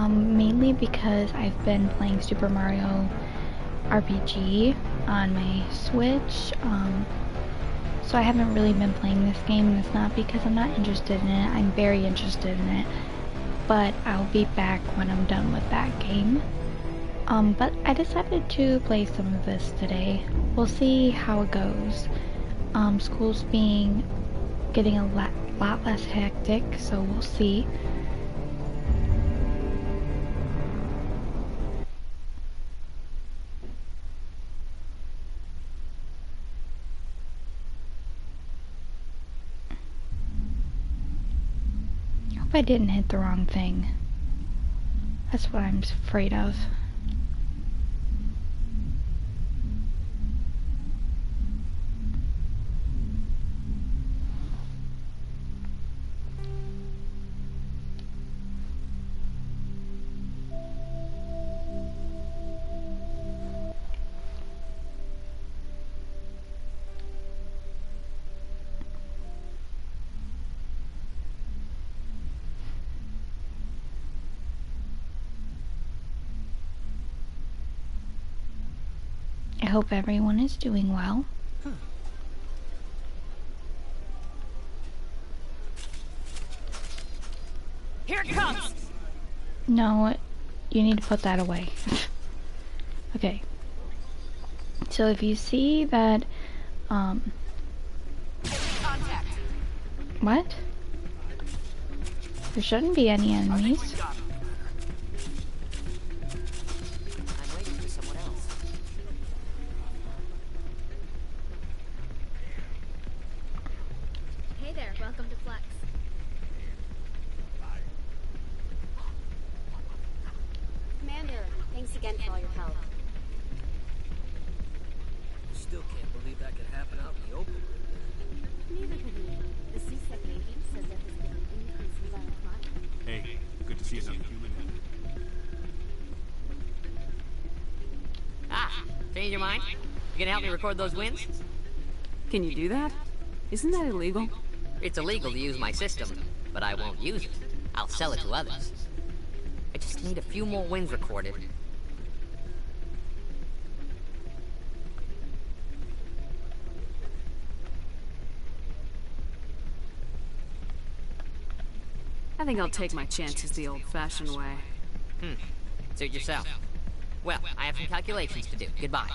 Mainly because I've been playing Super Mario RPG on my Switch, so I haven't really been playing this game, and it's not because I'm not interested in it. I'm very interested in it, but I'll be back when I'm done with that game. But I decided to play some of this today. We'll see how it goes. School's getting a lot less hectic, so we'll see. I hope I didn't hit the wrong thing. That's what I'm afraid of. I hope everyone is doing well. Here it comes! No, you need to put that away. Okay. So if you see that, Contact. what? There shouldn't be any enemies. I'm waiting for someone else. Hey there, welcome to Flex. Commander, thanks again for all your help. Still can't believe that could happen out in the open. Neither could we. The CSEC agent says there has been an increase in violent crime. Hey, good to see another human. Ah, change your mind? You gonna help me record those wins? Can you do that? Isn't that illegal? It's illegal to use my system, but I won't use it. I'll sell it to others. I just need a few more wins recorded. I think I'll take my chances the old-fashioned way. Suit yourself. Well, I have some calculations to do. Goodbye.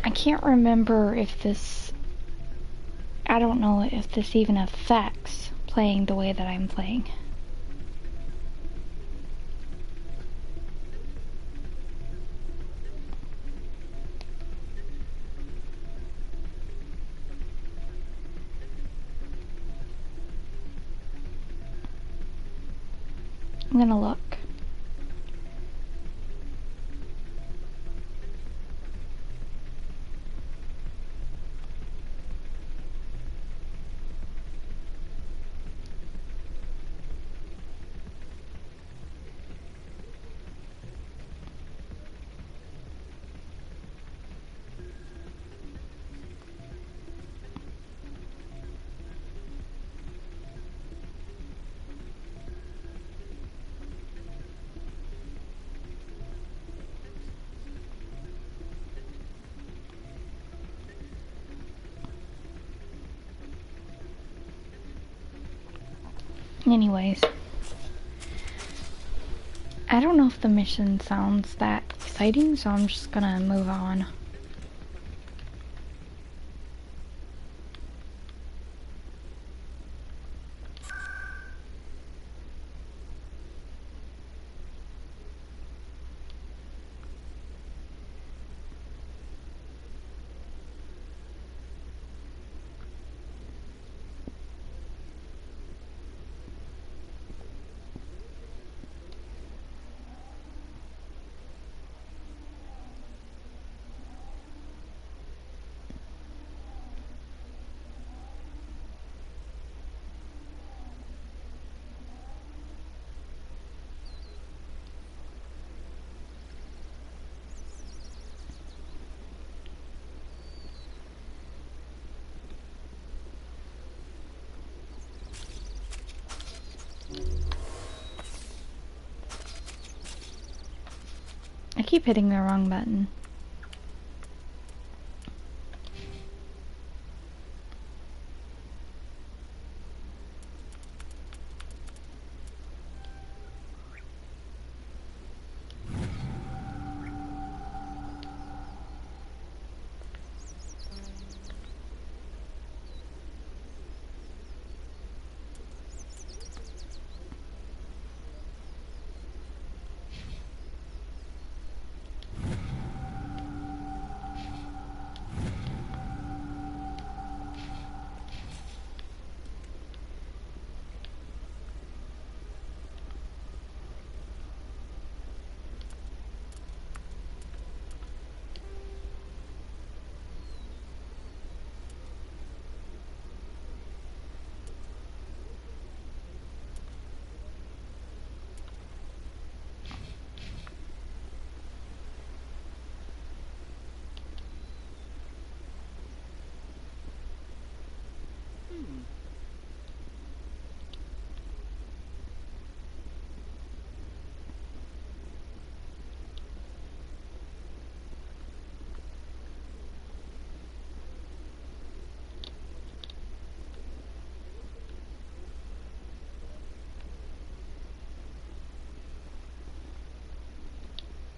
I can't remember if this... I don't know if this even affects playing the way that I'm playing. I'm gonna look. Anyways, I don't know if the mission sounds that exciting, so I'm just gonna move on. I keep hitting the wrong button.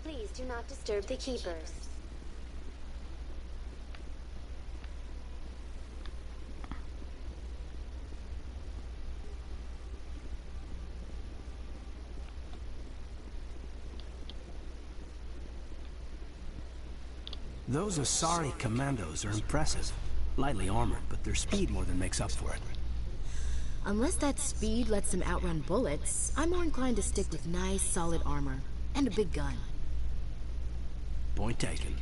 Please do not disturb the keepers. Those Asari commandos are impressive. Lightly armored, but their speed more than makes up for it. Unless that speed lets them outrun bullets, I'm more inclined to stick with nice, solid armor. And a big gun. Point taken.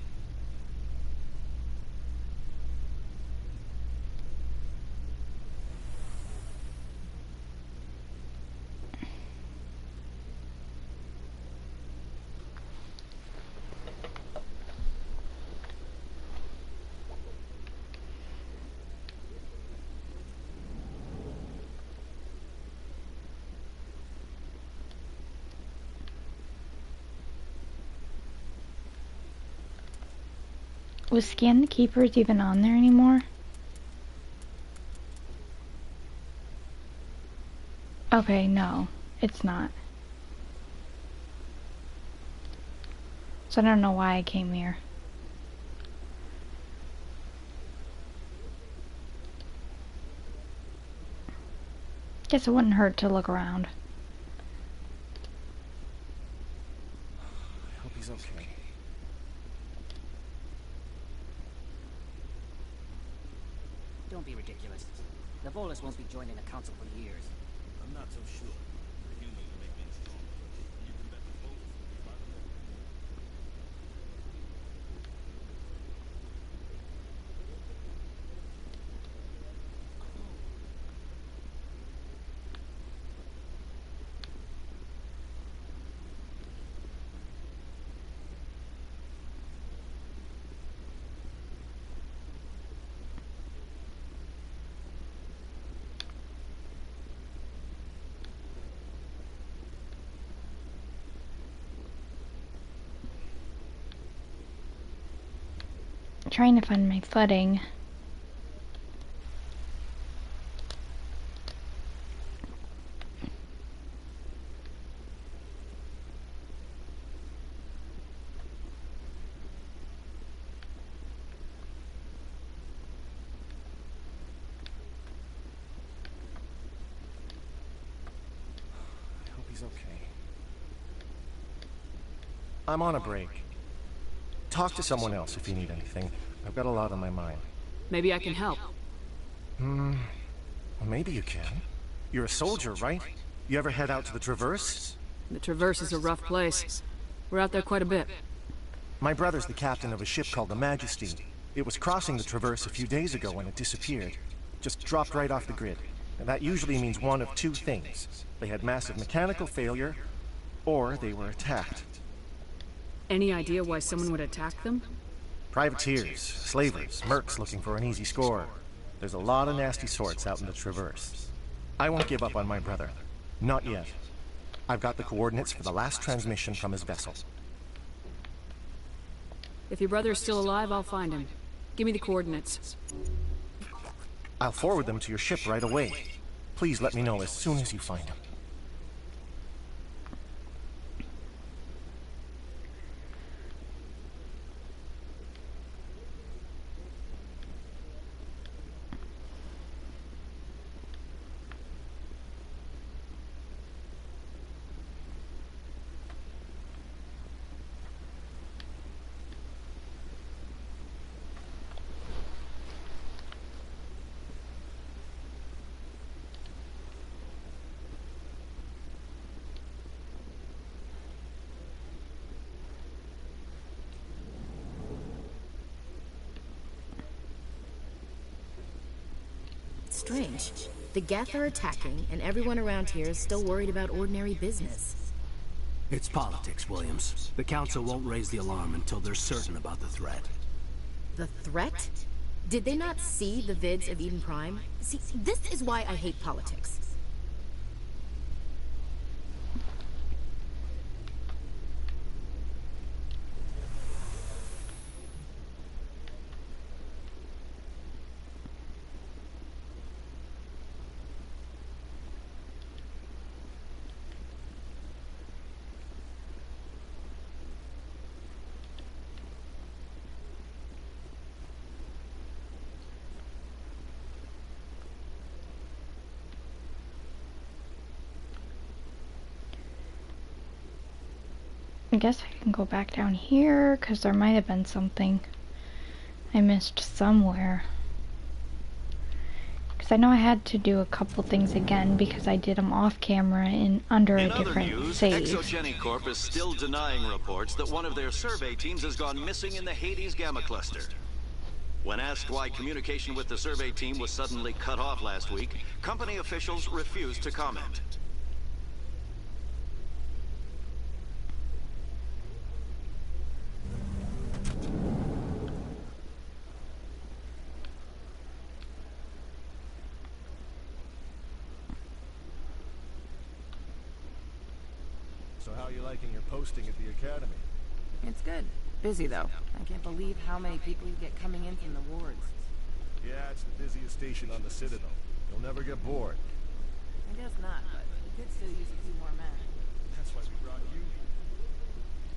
Was Scan the Keepers even on there anymore? Okay, no, it's not. So I don't know why I came here. Guess it wouldn't hurt to look around. I hope he's okay. Don't be ridiculous. The Volus won't be joining the council for years. I'm not so sure. The humans make men strong. You can bet the Volus will be right along. Trying to find my footing. I hope he's okay. I'm on a break. Talk to someone else if you need anything. I've got a lot on my mind. Maybe I can help. Well, maybe you can. You're a soldier, right? You ever head out to the Traverse? The Traverse is a rough place. We're out there quite a bit. My brother's the captain of a ship called the Majesty. It was crossing the Traverse a few days ago when it disappeared. Just dropped right off the grid. And that usually means one of two things. They had massive mechanical failure, or they were attacked. Any idea why someone would attack them? Privateers, slavers, mercs looking for an easy score. There's a lot of nasty sorts out in the Traverse. I won't give up on my brother. Not yet. I've got the coordinates for the last transmission from his vessel. If your brother's still alive, I'll find him. Give me the coordinates. I'll forward them to your ship right away. Please let me know as soon as you find him. Strange. The Geth are attacking, and everyone around here is still worried about ordinary business. It's politics, Williams. The Council won't raise the alarm until they're certain about the threat. The threat? Did they not see the vids of Eden Prime? See, this is why I hate politics. I guess I can go back down here, because there might have been something I missed somewhere. Because I know I had to do a couple things again, because I did them off camera and under a different save. Exogeny Corp is still denying reports that one of their survey teams has gone missing in the Hades Gamma Cluster. When asked why communication with the survey team was suddenly cut off last week, company officials refused to comment. So how are you liking your posting at the Academy? It's good. Busy, though. I can't believe how many people you get coming in from the wards. Yeah, it's the busiest station on the Citadel. You'll never get bored. I guess not, but we could still use a few more men. That's why we brought you here.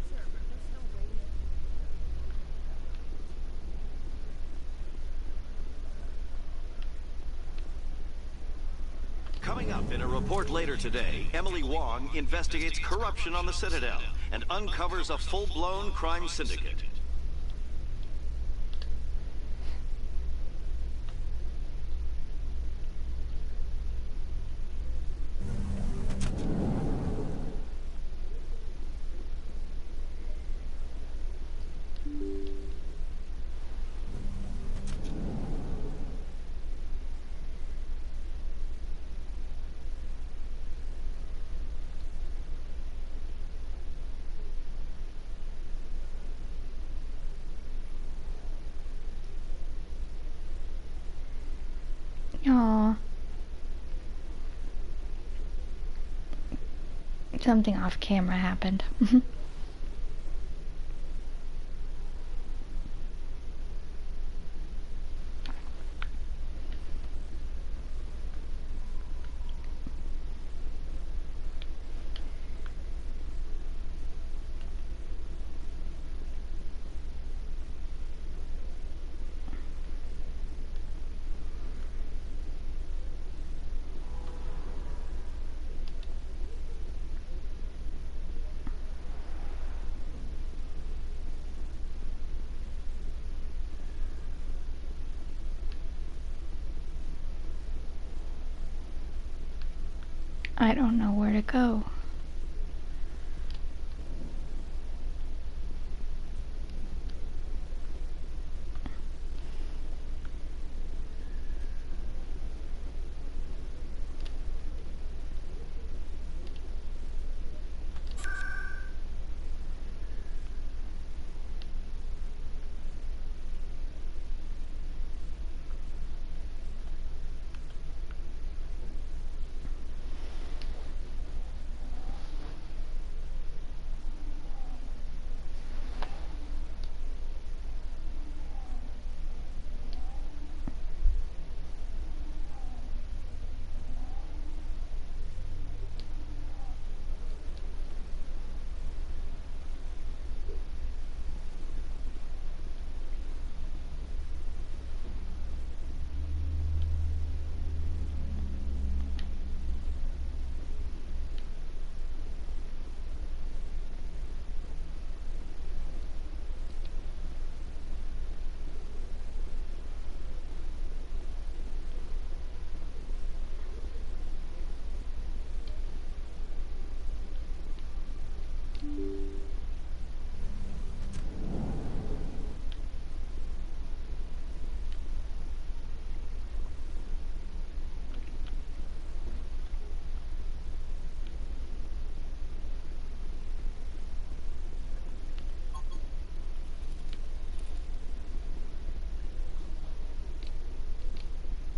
Sure, but there's no way... Coming up in a report later today, Emily Wong investigates corruption on the Citadel and uncovers a full-blown crime syndicate. Aww. Something off camera happened. I don't know where to go.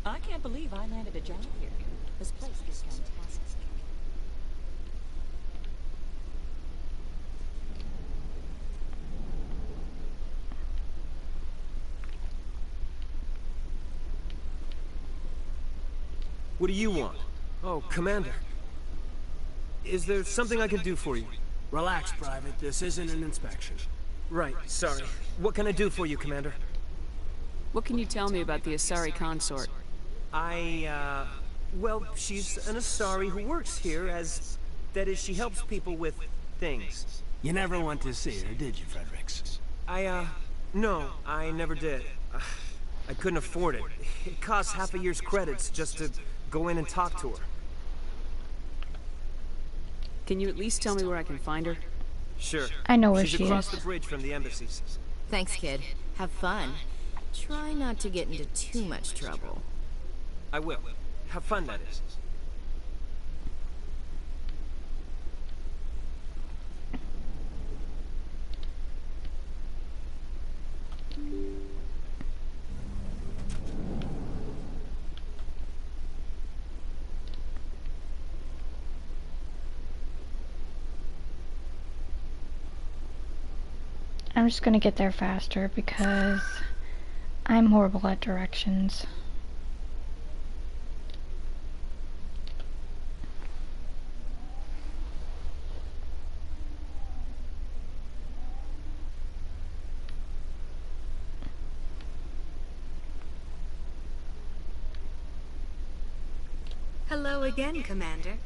I can't believe I landed a job here. This place is fantastic. What do you want? Oh, Commander. Is there something I can do for you? Relax, Private. This isn't an inspection. Right, sorry. What can I do for you, Commander? What can you tell me about the Asari consort? Well, she's an Asari who works here as... That is, she helps people with things. You never went to see her, did you, Fredericks? No, I never did. I couldn't afford it. It costs half a year's credits just to go in and talk to her. Can you at least tell me where I can find her? Sure. I know where She's she across is. the bridge from the embassies. Thanks, kid. Have fun. Try not to get into too much trouble. I will. Have fun, that is. I'm just gonna get there faster because I'm horrible at directions. Hello again, Commander.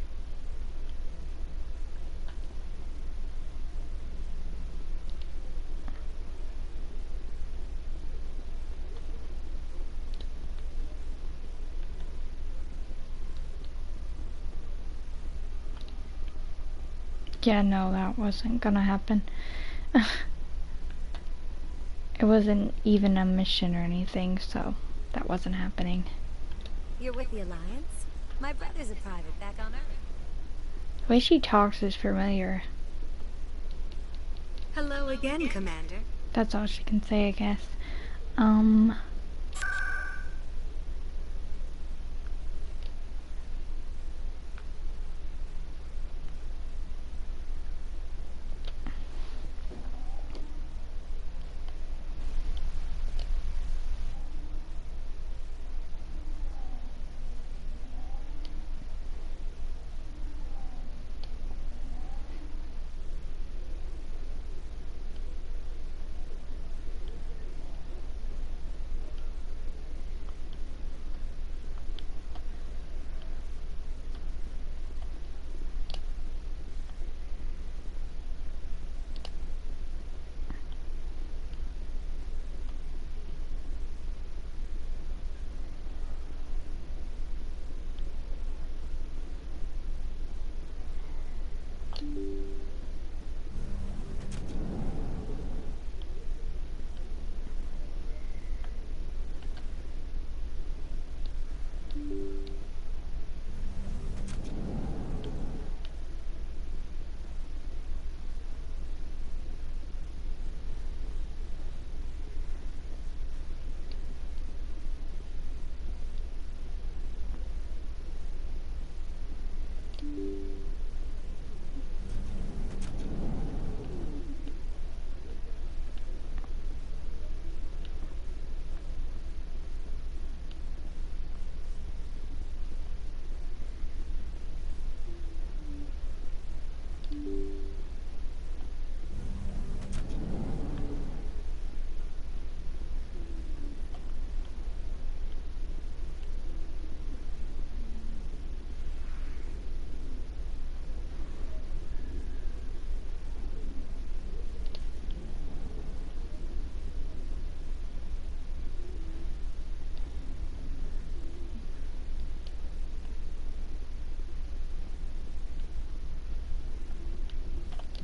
Yeah, no, that wasn't gonna happen. It wasn't even a mission or anything, so that wasn't happening. You're with the Alliance? My brother's a private back on Earth. The way she talks is familiar. Hello again, Commander. That's all she can say, I guess.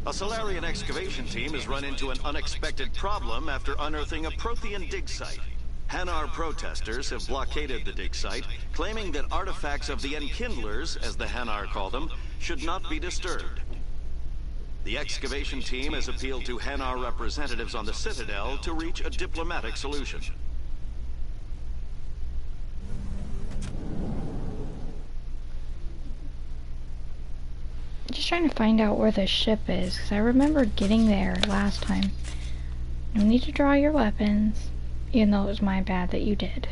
A Solarian excavation team has run into an unexpected problem after unearthing a Prothean dig site. Hanar protesters have blockaded the dig site, claiming that artifacts of the Enkindlers, as the Hanar call them, should not be disturbed. The excavation team has appealed to Hanar representatives on the Citadel to reach a diplomatic solution. Just trying to find out where the ship is, because I remember getting there last time. No need to draw your weapons, even though it was my bad that you did.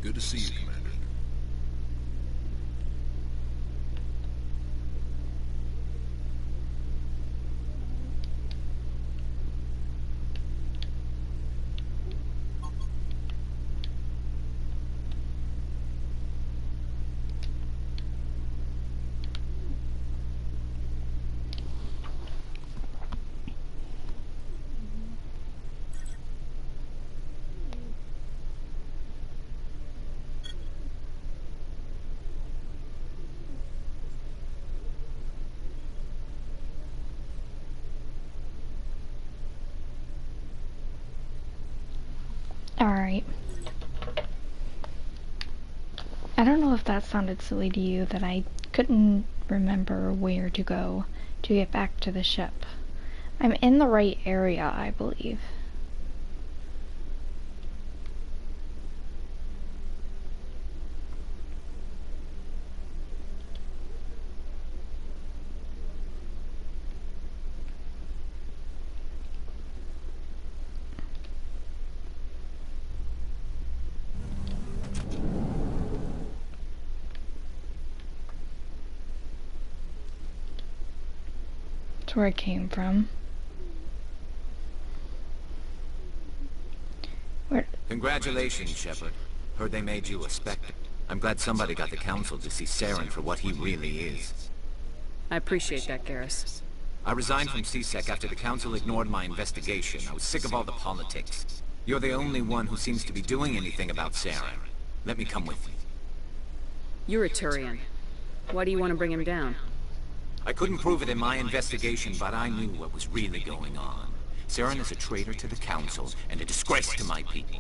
Good to see you, Commander. Alright. I don't know if that sounded silly to you, that I couldn't remember where to go to get back to the ship. I'm in the right area, I believe. That's where I came from. Where? Congratulations, Shepard. Heard they made you a Spectre. I'm glad somebody got the Council to see Saren for what he really is. I appreciate that, Garrus. I resigned from C-Sec after the Council ignored my investigation. I was sick of all the politics. You're the only one who seems to be doing anything about Saren. Let me come with you. You're a Turian. Why do you want to bring him down? I couldn't prove it in my investigation, but I knew what was really going on. Saren is a traitor to the Council and a disgrace to my people.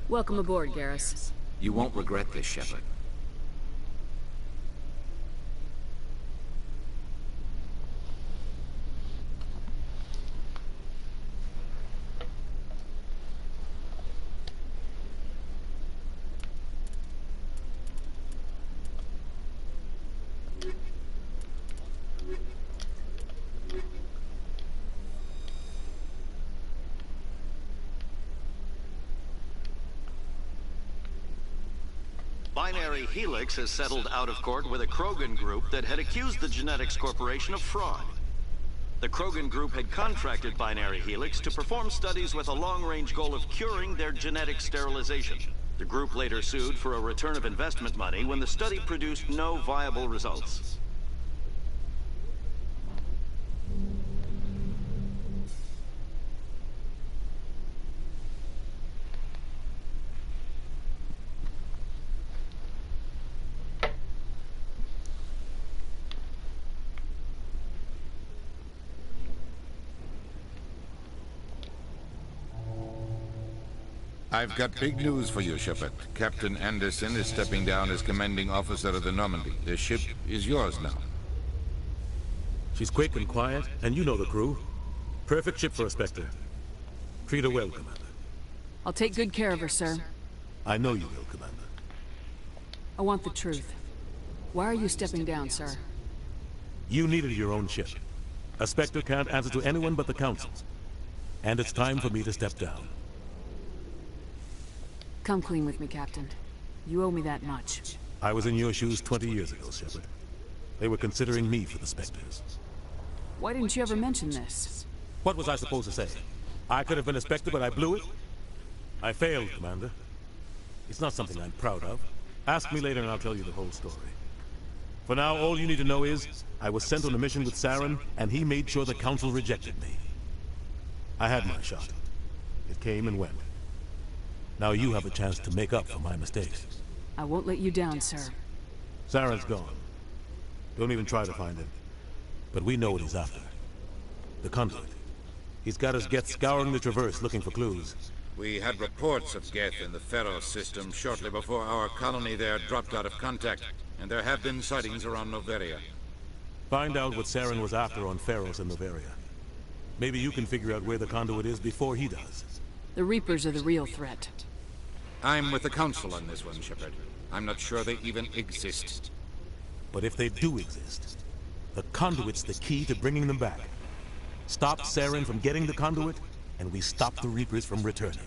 Welcome aboard, Garrus. You won't regret this, Shepard. Binary Helix has settled out of court with a Krogan group that had accused the Genetics Corporation of fraud. The Krogan group had contracted Binary Helix to perform studies with a long-range goal of curing their genetic sterilization. The group later sued for a return of investment money when the study produced no viable results. I've got big news for you, Shepard. Captain Anderson is stepping down as commanding officer of the Normandy. The ship is yours now. She's quick and quiet, and you know the crew. Perfect ship for a Spectre. Treat her well, Commander. I'll take good care of her, sir. I know you will, Commander. I want the truth. Why are you stepping down, sir? You needed your own ship. A Spectre can't answer to anyone but the Council. And it's time for me to step down. Come clean with me, Captain. You owe me that much. I was in your shoes 20 years ago, Shepard. They were considering me for the Spectres. Why didn't you ever mention this? What was I supposed to say? I could have been a Spectre, but I blew it? I failed, Commander. It's not something I'm proud of. Ask me later and I'll tell you the whole story. For now, all you need to know is, I was sent on a mission with Saren, and he made sure the Council rejected me. I had my shot. It came and went. Now you have a chance to make up for my mistakes. I won't let you down, sir. Saren's gone. Don't even try to find him. But we know what he's after. The conduit. He's got his Geth scouring the Traverse looking for clues. We had reports of Geth in the Pharos system shortly before our colony there dropped out of contact, and there have been sightings around Noveria. Find out what Saren was after on Pharos and Noveria. Maybe you can figure out where the conduit is before he does. The Reapers are the real threat. I'm with the Council on this one, Shepard. I'm not sure they even exist. But if they do exist, the conduit's the key to bringing them back. Stop Saren from getting the conduit, and we stop the Reapers from returning.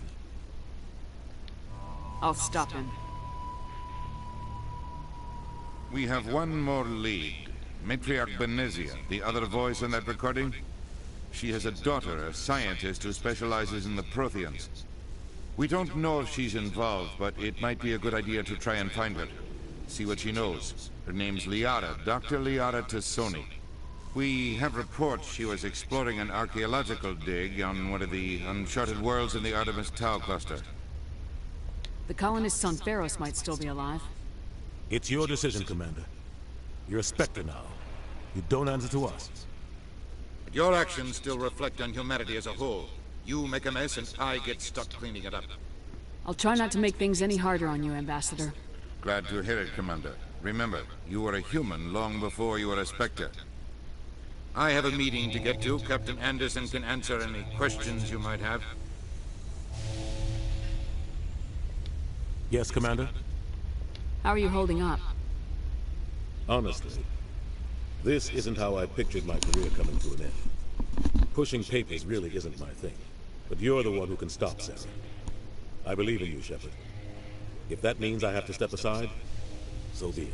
I'll stop him. We have one more lead. Matriarch Benezia, the other voice in that recording. She has a daughter, a scientist who specializes in the Protheans. We don't know if she's involved, but it might be a good idea to try and find her. See what she knows. Her name's Liara, Dr. Liara Tassoni. We have reports she was exploring an archaeological dig on one of the uncharted worlds in the Artemis Tau cluster. The colonists on Pharos might still be alive. It's your decision, Commander. You're a Spectre now. You don't answer to us. But your actions still reflect on humanity as a whole. You make a mess and I get stuck cleaning it up. I'll try not to make things any harder on you, Ambassador. Glad to hear it, Commander. Remember, you were a human long before you were a Spectre. I have a meeting to get to. Captain Anderson can answer any questions you might have. Yes, Commander? How are you holding up? Honestly, this isn't how I pictured my career coming to an end. Pushing papers really isn't my thing. But you're the one who can stop Saren. I believe in you, Shepard. If that means I have to step aside, so be it.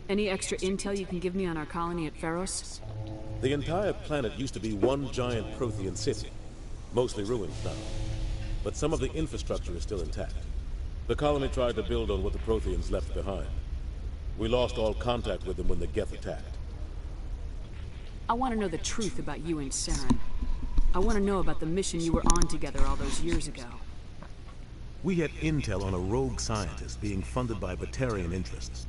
Any extra intel you can give me on our colony at Pharos? The entire planet used to be one giant Prothean city, mostly ruins now. But some of the infrastructure is still intact. The colony tried to build on what the Protheans left behind. We lost all contact with them when the Geth attacked. I want to know the truth about you and Saren. I want to know about the mission you were on together all those years ago. We had intel on a rogue scientist being funded by Batarian interests.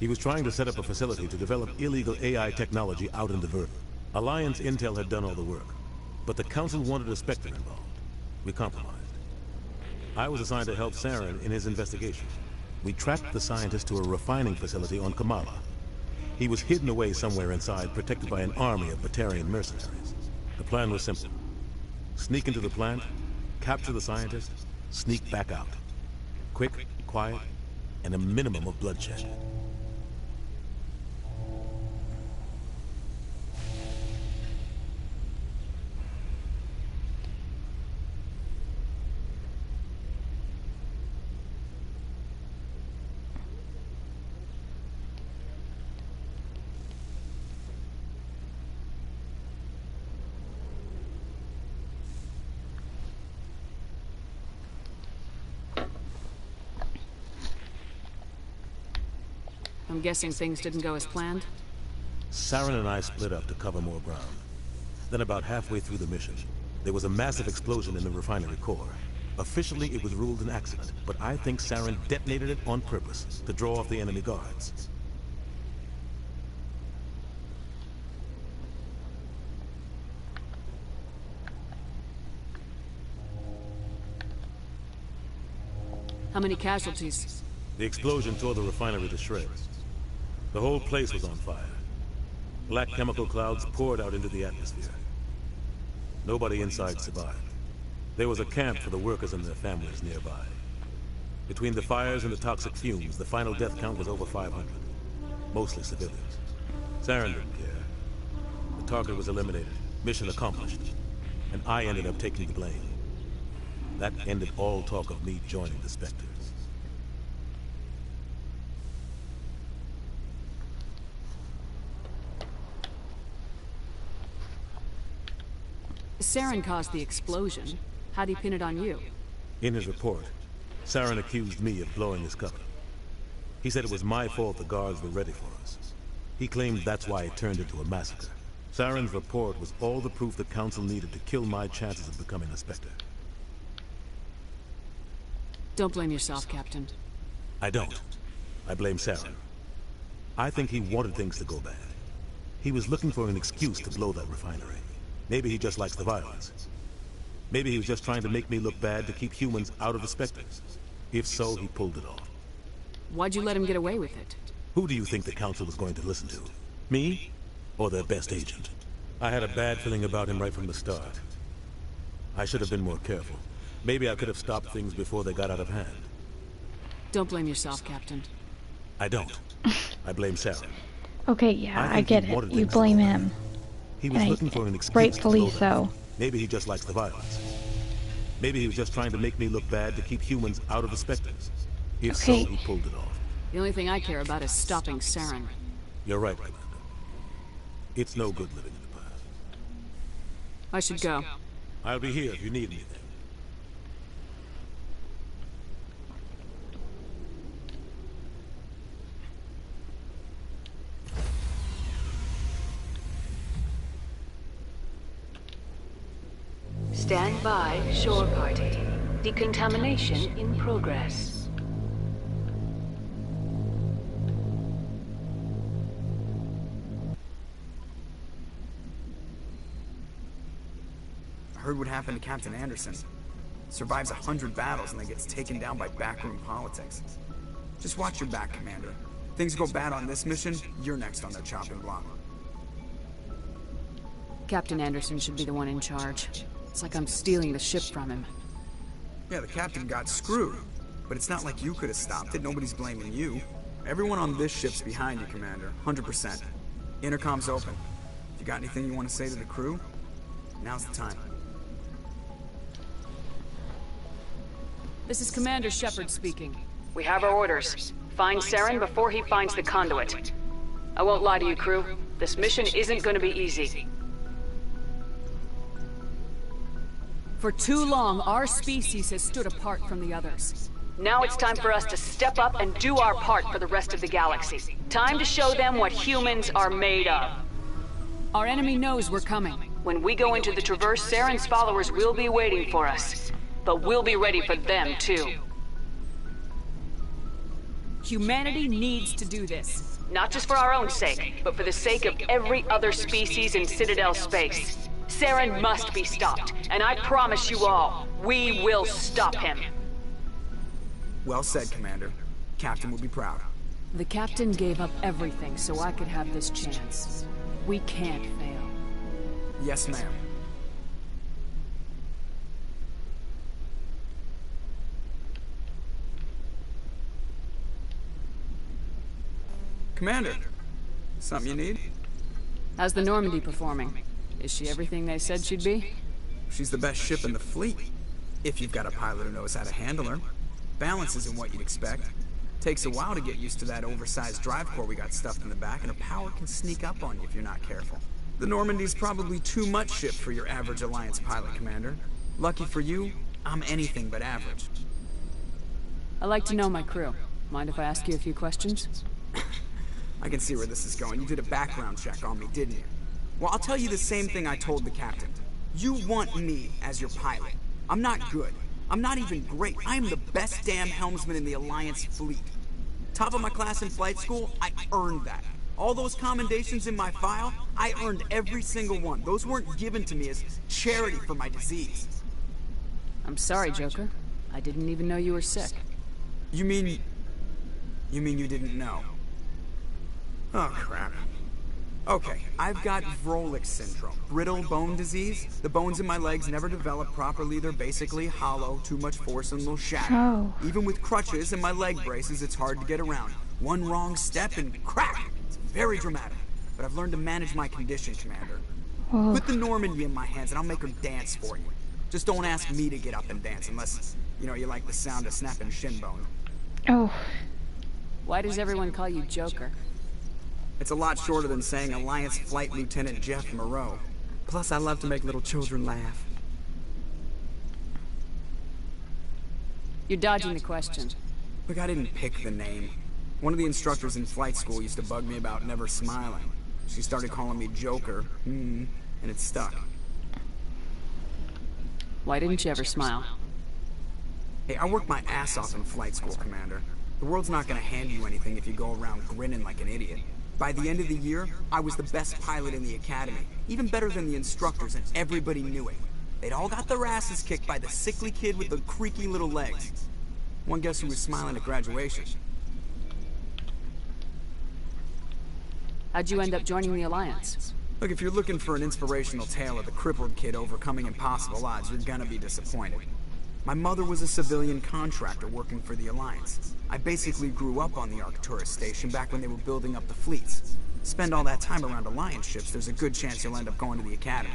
He was trying to set up a facility to develop illegal AI technology out in the Verdant. Alliance intel had done all the work, but the Council wanted a Spectre involved. We compromised. I was assigned to help Saren in his investigation. We tracked the scientist to a refining facility on Kamala. He was hidden away somewhere inside, protected by an army of Batarian mercenaries. The plan was simple. Sneak into the plant, capture the scientist, sneak back out. Quick, quiet, and a minimum of bloodshed. I'm guessing things didn't go as planned? Saren and I split up to cover more ground. Then about halfway through the mission, there was a massive explosion in the refinery core. Officially, it was ruled an accident, but I think Saren detonated it on purpose to draw off the enemy guards. How many casualties? The explosion tore the refinery to shreds. The whole place was on fire. Black chemical clouds poured out into the atmosphere. Nobody inside survived. There was a camp for the workers and their families nearby. Between the fires and the toxic fumes, the final death count was over 500. Mostly civilians. Saren didn't care. The target was eliminated, mission accomplished. And I ended up taking the blame. That ended all talk of me joining the Spectres. Saren caused the explosion. How'd he pin it on you? In his report, Saren accused me of blowing his cover. He said it was my fault the guards were ready for us. He claimed that's why it turned into a massacre. Saren's report was all the proof the Council needed to kill my chances of becoming a Spectre. Don't blame yourself, Captain. I don't. I blame Saren. I think he wanted things to go bad. He was looking for an excuse to blow that refinery. Maybe he just likes the violence. Maybe he was just trying to make me look bad to keep humans out of the Spectres. If so, he pulled it off. Why'd you let him get away with it? Who do you think the Council was going to listen to? Me? Or their best agent? I had a bad feeling about him right from the start. I should have been more careful. Maybe I could have stopped things before they got out of hand. Don't blame yourself, Captain. I don't. I blame Saren. Okay, yeah, I get it. You blame him. He was looking for an excuse. Rightfully so. Maybe he just likes the violence. Maybe he was just trying to make me look bad to keep humans out of the Spectres. If so, he pulled it off. The only thing I care about is stopping Saren. You're right, Commander. It's no good living in the past. I should go. I'll be here if you need anything. Stand by, shore party. Decontamination in progress. I heard what happened to Captain Anderson. Survives 100 battles and then gets taken down by backroom politics. Just watch your back, Commander. Things go bad on this mission, you're next on their chopping block. Captain Anderson should be the one in charge. It's like I'm stealing the ship from him. Yeah, the captain got screwed. But it's not like you could have stopped it. Nobody's blaming you. Everyone on this ship's behind you, Commander. 100%. Intercom's open. If you got anything you want to say to the crew, now's the time. This is Commander Shepard speaking. We have our orders. Find Saren before he finds the conduit. I won't lie to you, crew. This mission isn't going to be easy. For too long, our species has stood apart from the others. Now it's time for us to step up and do our part for the rest of the galaxy. Time to show them what humans are made of. Our enemy knows we're coming. When we go into the Traverse, Saren's followers will be waiting for us. But we'll be ready for them, too. Humanity needs to do this. Not just for our own sake, but for the sake of every other species in Citadel space. Saren must be stopped, and I promise you all, we will stop him. Well said, Commander. Captain will be proud. The Captain gave up everything so I could have this chance. We can't fail. Yes, ma'am. Commander, something you need? How's the Normandy performing? Is she everything they said she'd be? She's the best ship in the fleet. If you've got a pilot who knows how to handle her. Balance isn't what you'd expect. Takes a while to get used to that oversized drive core we got stuffed in the back, and her power can sneak up on you if you're not careful. The Normandy's probably too much ship for your average Alliance pilot, Commander. Lucky for you, I'm anything but average. I like to know my crew. Mind if I ask you a few questions? I can see where this is going. You did a background check on me, didn't you? Well, I'll tell you the same thing I told the captain. You want me as your pilot. I'm not good. I'm not even great. I'm the best damn helmsman in the Alliance fleet. Top of my class in flight school, I earned that. All those commendations in my file, I earned every single one. Those weren't given to me as charity for my disease. I'm sorry, Joker. I didn't even know you were sick. You mean you didn't know? Oh, crap. Okay, I've got Vrolik syndrome, brittle bone disease. The bones in my legs never develop properly. They're basically hollow, too much force and they'll shatter. Oh. Even with crutches and my leg braces, it's hard to get around. One wrong step and crack! It's very dramatic. But I've learned to manage my condition, Commander. Oh. Put the Normandy in my hands and I'll make her dance for you. Just don't ask me to get up and dance unless, you know, you like the sound of snapping shin bone. Oh. Why does everyone call you Joker? It's a lot shorter than saying Alliance Flight Lieutenant Jeff Moreau. Plus, I love to make little children laugh. You're dodging the question. Look, I didn't pick the name. One of the instructors in flight school used to bug me about never smiling. She started calling me Joker, and it stuck. Why didn't you ever smile? Hey, I worked my ass off in flight school, Commander. The world's not gonna hand you anything if you go around grinning like an idiot. By the end of the year, I was the best pilot in the academy, even better than the instructors, and everybody knew it. They'd all got their asses kicked by the sickly kid with the creaky little legs. One guess who was smiling at graduation? How'd you end up joining the Alliance? Look, if you're looking for an inspirational tale of the crippled kid overcoming impossible odds, you're gonna be disappointed. My mother was a civilian contractor working for the Alliance. I basically grew up on the Arcturus station back when they were building up the fleets. Spend all that time around Alliance ships, there's a good chance you'll end up going to the Academy.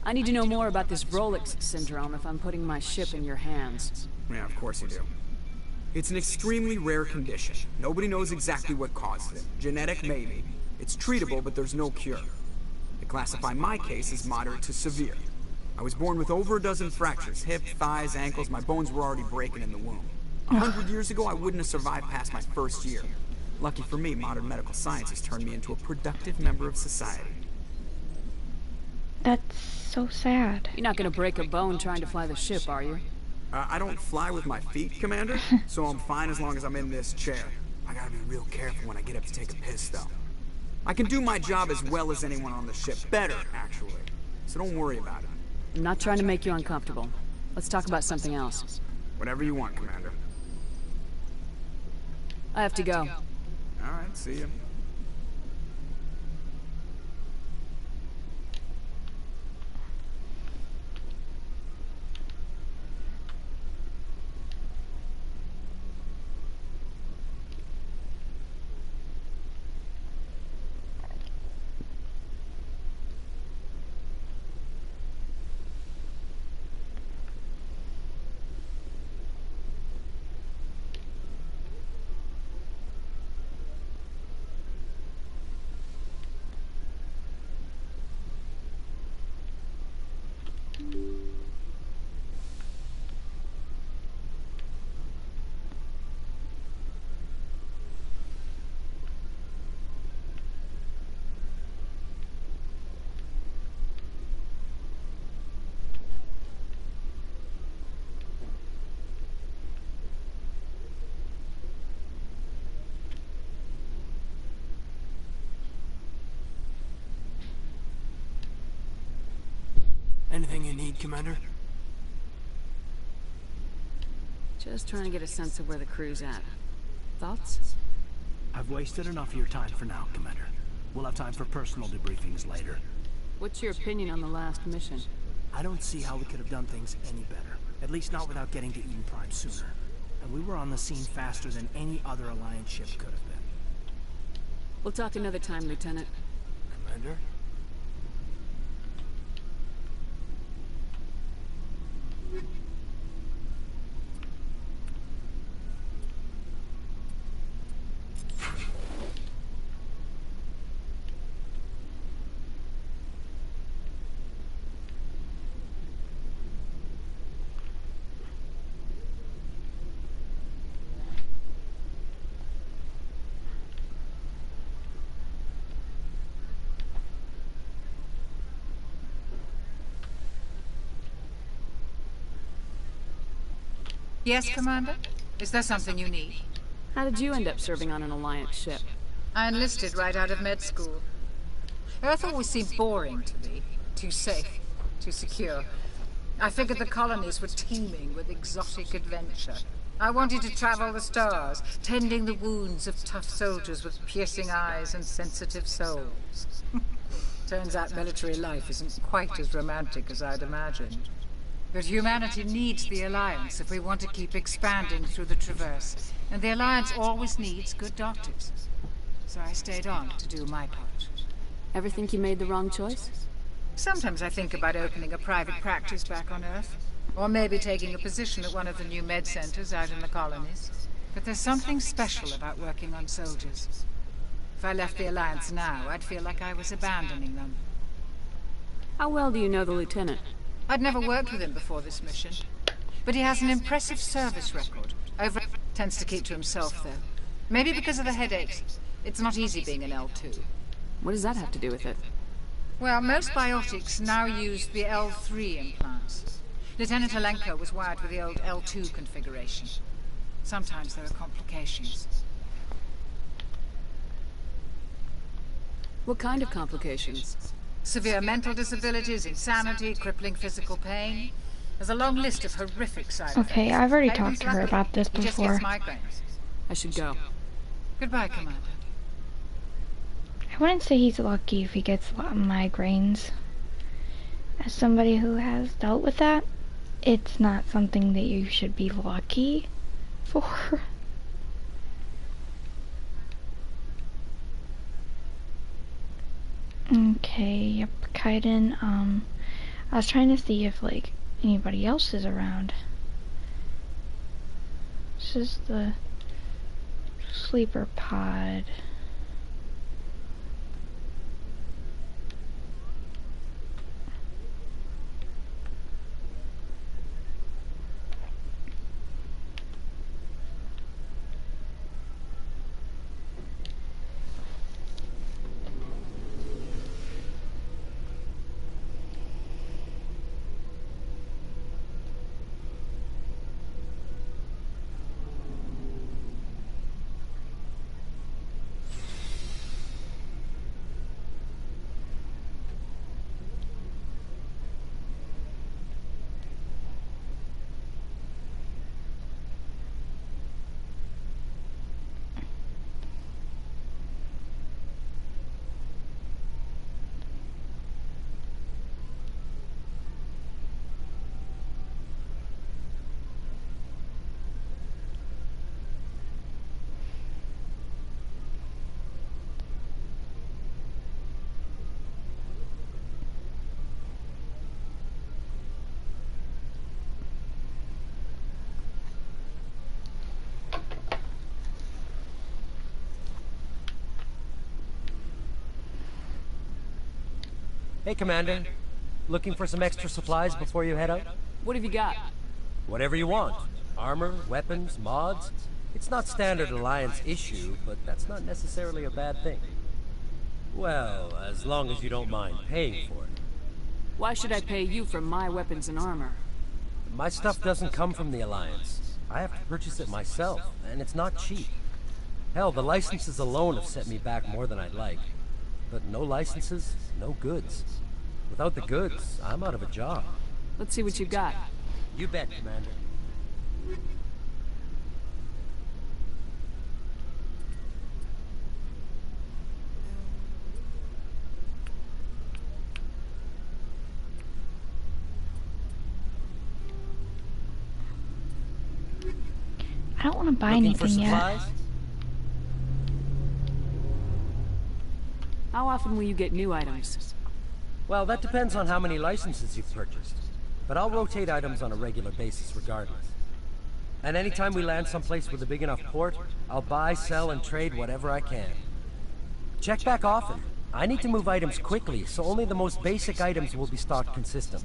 I need to know more about this Rolex syndrome if I'm putting my ship in your hands. Yeah, of course you do. It's an extremely rare condition. Nobody knows exactly what caused it. Genetic, maybe. It's treatable, but there's no cure. They classify my case as moderate to severe. I was born with over a dozen fractures, hip, thighs, ankles. My bones were already breaking in the womb. 100 years ago, I wouldn't have survived past my first year. Lucky for me, modern medical science has turned me into a productive member of society. That's so sad. You're not gonna break a bone trying to fly the ship, are you? I don't fly with my feet, Commander, so I'm fine as long as I'm in this chair. I gotta be real careful when I get up to take a piss, though. I can do my job as well as anyone on the ship. Better, actually. So don't worry about it. I'm not trying to make you uncomfortable. Let's talk about something else. Whatever you want, Commander. I have to go. Alright, see ya. Anything you need, Commander? Just trying to get a sense of where the crew's at. Thoughts? I've wasted enough of your time for now, Commander. We'll have time for personal debriefings later. What's your opinion on the last mission? I don't see how we could have done things any better. At least not without getting to Eden Prime sooner. And we were on the scene faster than any other Alliance ship could have been. We'll talk another time, Lieutenant. Commander? Yes, Commander? Is there something you need? How did you end up serving on an Alliance ship? I enlisted right out of med school. Earth always seemed boring to me. Too safe, too secure. I figured the colonies were teeming with exotic adventure. I wanted to travel the stars, tending the wounds of tough soldiers with piercing eyes and sensitive souls. Turns out military life isn't quite as romantic as I'd imagined. But humanity needs the Alliance if we want to keep expanding through the Traverse. And the Alliance always needs good doctors. So I stayed on to do my part. Ever think you made the wrong choice? Sometimes I think about opening a private practice back on Earth. Or maybe taking a position at one of the new med centers out in the colonies. But there's something special about working on soldiers. If I left the Alliance now, I'd feel like I was abandoning them. How well do you know the Lieutenant? I'd never worked with him before this mission. But he has an impressive service record. Tends to keep to himself, though. Maybe because of the headaches. It's not easy being an L2. What does that have to do with it? Well, most biotics now use the L3 implants. Lieutenant Alenko was wired with the old L2 configuration. Sometimes there are complications. What kind of complications? Severe mental disabilities, insanity, crippling physical pain. There's a long list of horrific side effects. Okay, I've already Edmund's talked to her lucky. about this He just before. gets migraines. I should go. Goodbye, Commander. I wouldn't say he's lucky if he gets migraines. As somebody who has dealt with that, it's not something that you should be lucky for. Okay, yep, Kaiden, I was trying to see if, like, anybody else is around. This is the sleeper pod. Hey, Commander. Looking for some extra supplies before you head out? What have you got? Whatever you want. Armor, weapons, mods. It's not standard Alliance issue, but that's not necessarily a bad thing. Well, as long as you don't mind paying for it. Why should I pay you for my weapons and armor? My stuff doesn't come from the Alliance. I have to purchase it myself, and it's not cheap. Hell, the licenses alone have set me back more than I'd like. But no licenses, no goods. Without the goods, I'm out of a job. Let's see what you've got. You bet, Commander. I don't want to buy Looking for anything yet. supplies? How often will you get new items? Well, that depends on how many licenses you've purchased. But I'll rotate items on a regular basis regardless. And anytime we land someplace with a big enough port, I'll buy, sell, and trade whatever I can. Check back often. I need to move items quickly, so only the most basic items will be stocked consistent.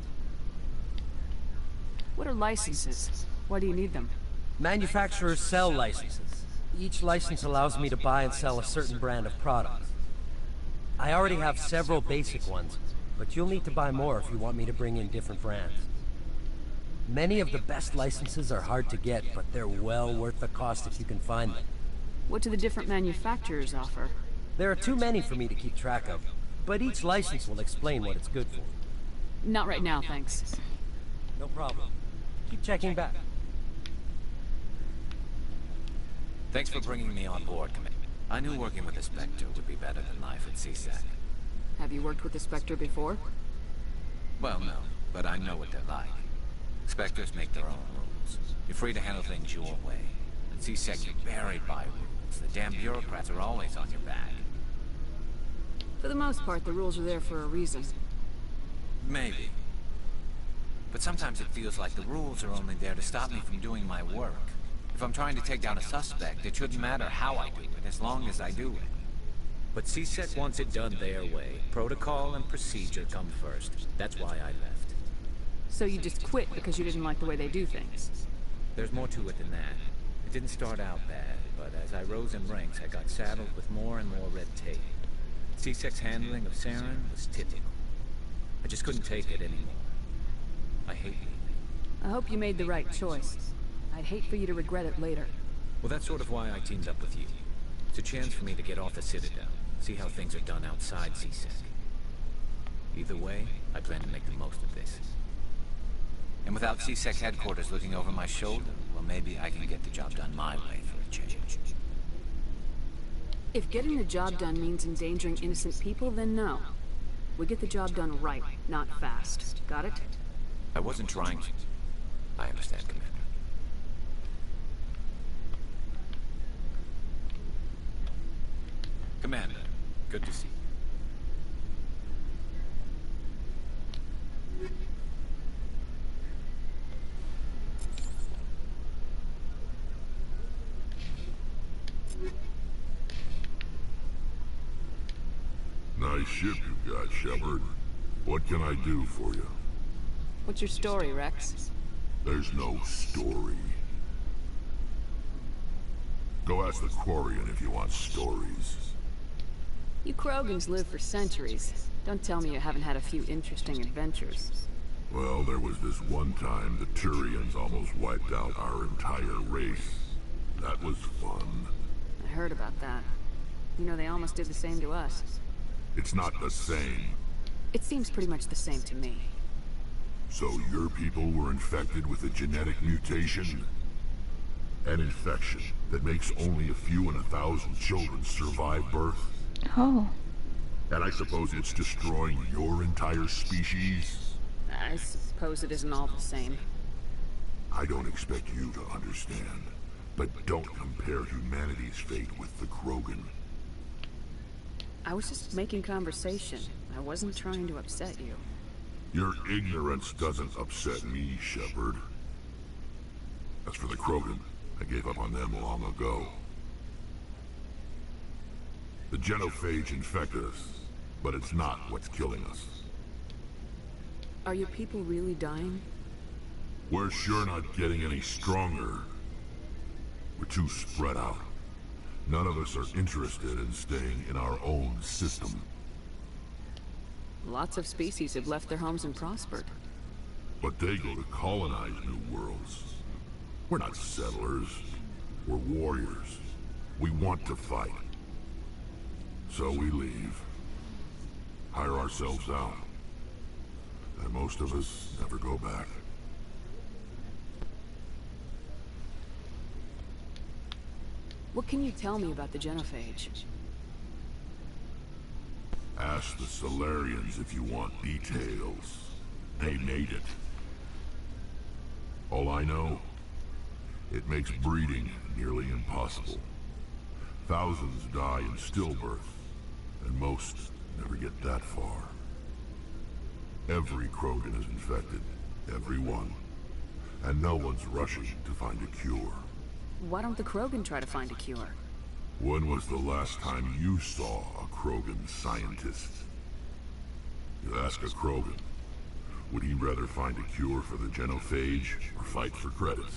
What are licenses? Why do you need them? Manufacturers sell licenses. Each license allows me to buy and sell a certain brand of products. I already have several basic ones, but you'll need to buy more if you want me to bring in different brands. Many of the best licenses are hard to get, but they're well worth the cost if you can find them. What do the different manufacturers offer? There are too many for me to keep track of, but each license will explain what it's good for. Not right now, thanks. No problem. Keep checking back. Thanks for bringing me on board, Commander. I knew working with the Spectre would be better than life at CSEC. Have you worked with the Spectre before? Well, no, but I know what they're like. Spectres make their own rules. You're free to handle things your way. At CSEC, you're buried by rules. The damn bureaucrats are always on your back. For the most part, the rules are there for a reason. Maybe. But sometimes it feels like the rules are only there to stop me from doing my work. If I'm trying to take down a suspect, it shouldn't matter how I do it, as long as I do it. But CSEC wants it done their way. Protocol and procedure come first. That's why I left. So you just quit because you didn't like the way they do things? There's more to it than that. It didn't start out bad, but as I rose in ranks, I got saddled with more and more red tape. C-Sec's handling of Saren was typical. I just couldn't take it anymore. I hate leaving. I hope you made the right choice. I'd hate for you to regret it later. Well, that's sort of why I teamed up with you. It's a chance for me to get off the Citadel, see how things are done outside C-Sec. Either way, I plan to make the most of this. And without C-Sec headquarters looking over my shoulder, well, maybe I can get the job done my way for a change. If getting the job done means endangering innocent people, then no. We get the job done right, not fast. Got it? I wasn't trying to. I understand, Commander. Commander, good to see you. Nice ship you got, Shepard. What can I do for you? What's your story, Rex? There's no story. Go ask the Quarian if you want stories. You Krogans live for centuries. Don't tell me you haven't had a few interesting adventures. Well, there was this one time the Turians almost wiped out our entire race. That was fun. I heard about that. You know, they almost did the same to us. It's not the same. It seems pretty much the same to me. So your people were infected with a genetic mutation? An infection that makes only a few in 1,000 children survive birth? Oh. And I suppose it's destroying your entire species? I suppose it isn't all the same. I don't expect you to understand, but don't compare humanity's fate with the Krogan. I was just making conversation. I wasn't trying to upset you. Your ignorance doesn't upset me, Shepard. As for the Krogan, I gave up on them long ago. The genophage infected us, but it's not what's killing us. Are your people really dying? We're sure not getting any stronger. We're too spread out. None of us are interested in staying in our own system. Lots of species have left their homes and prospered. But they go to colonize new worlds. We're not settlers. We're warriors. We want to fight. So we leave. Hire ourselves out. And most of us never go back. What can you tell me about the genophage? Ask the Solarians if you want details. They made it. All I know, it makes breeding nearly impossible. Thousands die in stillbirth, and most never get that far. Every Krogan is infected, every one. And no one's rushing to find a cure. Why don't the Krogan try to find a cure? When was the last time you saw a Krogan scientist? You ask a Krogan, would he rather find a cure for the genophage or fight for credits?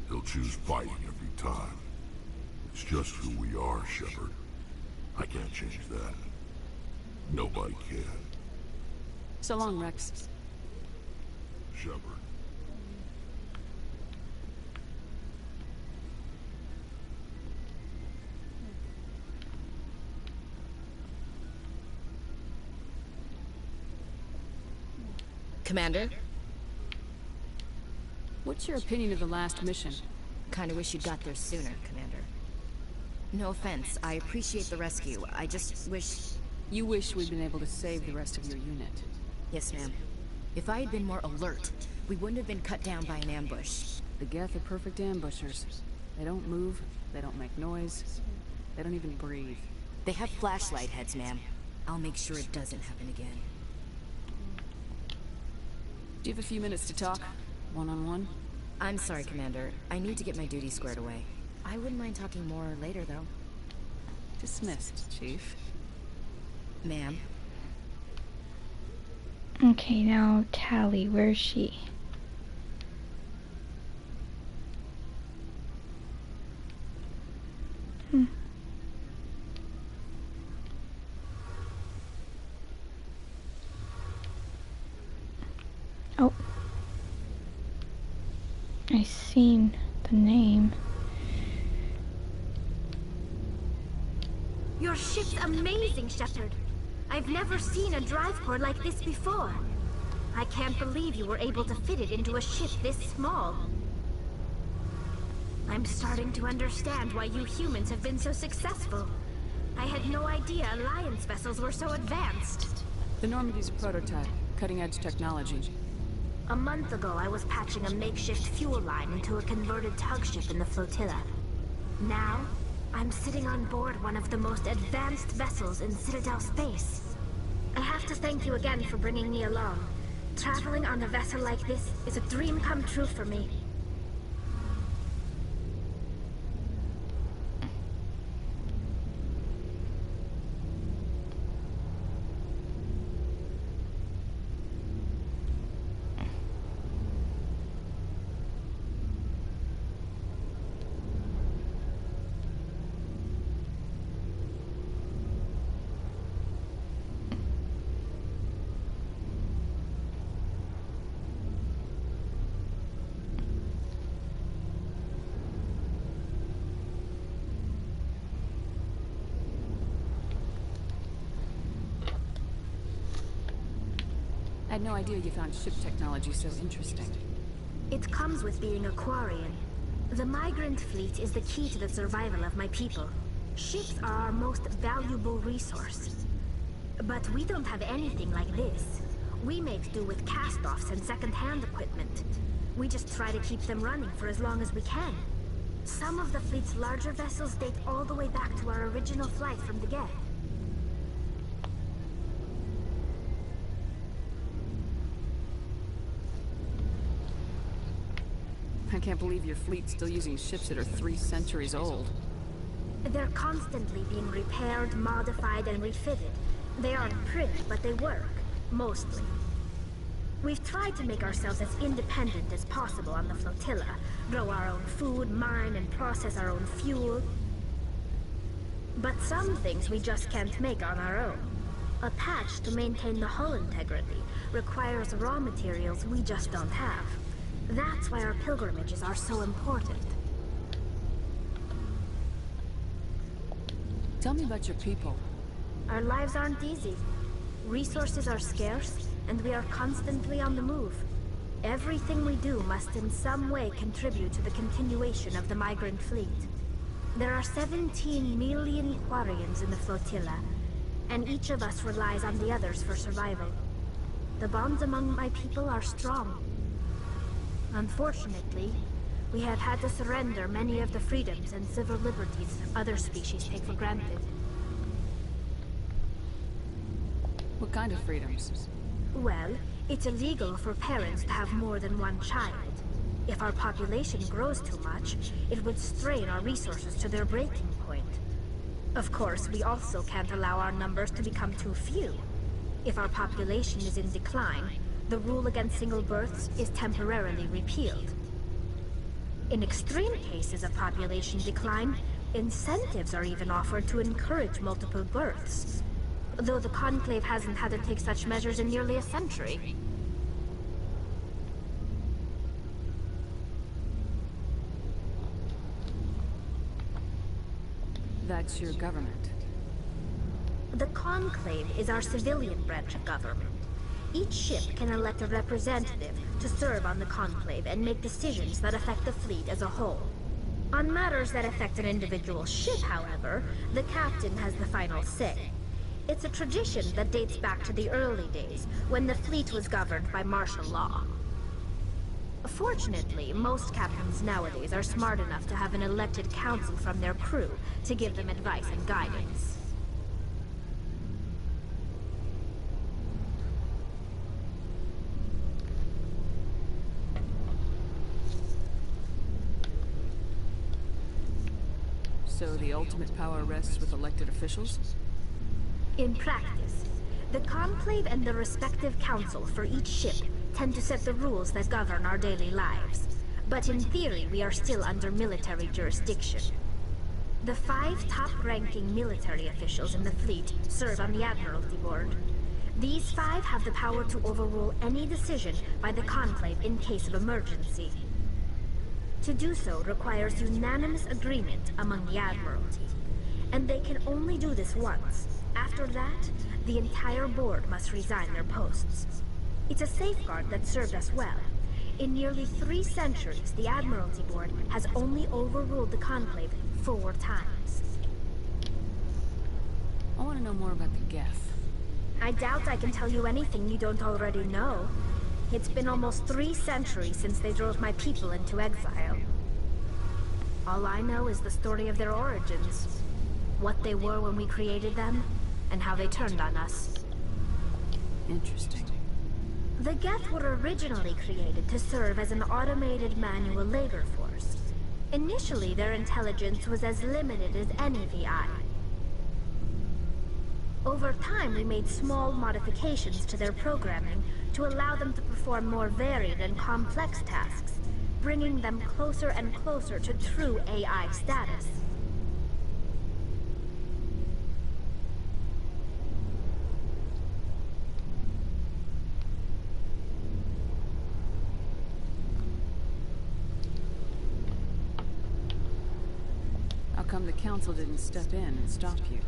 He'll choose fighting every time. It's just who we are, Shepard. I can't change that. Nobody can. So long, Rex. Shepard. Commander? What's your opinion of the last mission? Kinda wish you got there sooner, Commander. No offense, I appreciate the rescue. I just wish... You wish we'd been able to save the rest of your unit. Yes, ma'am. If I had been more alert, we wouldn't have been cut down by an ambush. The Geth are perfect ambushers. They don't move, they don't make noise, they don't even breathe. They have flashlight heads, ma'am. I'll make sure it doesn't happen again. Do you have a few minutes to talk? One-on-one? I'm sorry, Commander. I need to get my duty squared away. I wouldn't mind talking more later, though. Dismissed, Chief. Ma'am. Okay, now Tally, where's she? Oh. I seen the name. Your ship's amazing, Shepard. I've never seen a drive core like this before. I can't believe you were able to fit it into a ship this small. I'm starting to understand why you humans have been so successful. I had no idea Alliance vessels were so advanced. The Normandy's a prototype, cutting-edge technology. A month ago, I was patching a makeshift fuel line into a converted tug ship in the flotilla. Now, I'm sitting on board one of the most advanced vessels in Citadel space. I have to thank you again for bringing me along. Traveling on a vessel like this is a dream come true for me. I had no idea you found ship technology so interesting. It comes with being a Quarian. The migrant fleet is the key to the survival of my people. Ships are our most valuable resource. But we don't have anything like this. We make do with cast-offs and second-hand equipment. We just try to keep them running for as long as we can. Some of the fleet's larger vessels date all the way back to our original flight from the get. I can't believe your fleet's still using ships that are 3 centuries old. They're constantly being repaired, modified, and refitted. They aren't pretty, but they work. Mostly. We've tried to make ourselves as independent as possible on the flotilla. Grow our own food, mine, and process our own fuel. But some things we just can't make on our own. A patch to maintain the hull integrity requires raw materials we just don't have. That's why our pilgrimages are so important. Tell me about your people. Our lives aren't easy. Resources are scarce, and we are constantly on the move. Everything we do must in some way contribute to the continuation of the migrant fleet. There are 17 million Quarians in the flotilla, and each of us relies on the others for survival. The bonds among my people are strong. Unfortunately, we have had to surrender many of the freedoms and civil liberties other species take for granted. What kind of freedoms? Well, it's illegal for parents to have more than one child. If our population grows too much, it would strain our resources to their breaking point. Of course, we also can't allow our numbers to become too few. If our population is in decline, the rule against single births is temporarily repealed. In extreme cases of population decline, incentives are even offered to encourage multiple births. Though the Conclave hasn't had to take such measures in nearly a century. That's your government. The Conclave is our civilian branch of government. Each ship can elect a representative to serve on the Conclave and make decisions that affect the fleet as a whole. On matters that affect an individual ship, however, the captain has the final say. It's a tradition that dates back to the early days, when the fleet was governed by martial law. Fortunately, most captains nowadays are smart enough to have an elected council from their crew to give them advice and guidance. So the ultimate power rests with elected officials? In practice, the Conclave and the respective council for each ship tend to set the rules that govern our daily lives. But in theory, we are still under military jurisdiction. The 5 top-ranking military officials in the fleet serve on the Admiralty Board. These 5 have the power to overrule any decision by the Conclave in case of emergency. To do so requires unanimous agreement among the Admiralty, and they can only do this once. After that, the entire board must resign their posts. It's a safeguard that served us well. In nearly 3 centuries, the Admiralty Board has only overruled the Conclave 4 times. I want to know more about the Geth. I doubt I can tell you anything you don't already know. It's been almost 3 centuries since they drove my people into exile. All I know is the story of their origins. What they were when we created them, and how they turned on us. Interesting. The Geth were originally created to serve as an automated manual labor force. Initially, their intelligence was as limited as any VI. Over time, we made small modifications to their programming to allow them to perform more varied and complex tasks, bringing them closer and closer to true AI status. How come the Council didn't step in and stop you?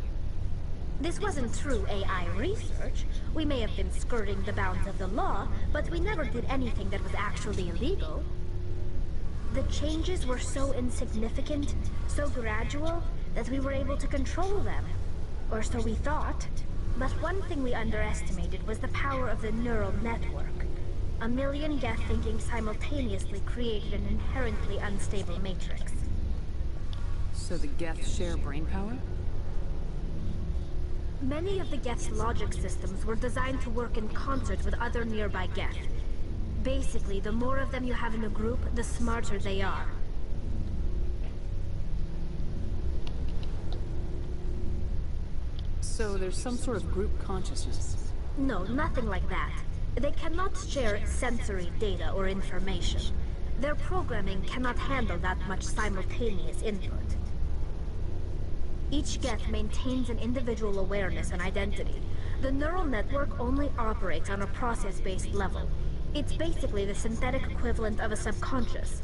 This wasn't true AI research. We may have been skirting the bounds of the law, but we never did anything that was actually illegal. The changes were so insignificant, so gradual, that we were able to control them. Or so we thought. But one thing we underestimated was the power of the neural network. 1 million Geth thinking simultaneously created an inherently unstable matrix. So the Geth share brain power? Many of the Geth's logic systems were designed to work in concert with other nearby Geth. Basically, the more of them you have in a group, the smarter they are. So there's some sort of group consciousness? No, nothing like that. They cannot share sensory data or information. Their programming cannot handle that much simultaneous input. Each Geth maintains an individual awareness and identity. The neural network only operates on a process-based level. It's basically the synthetic equivalent of a subconscious.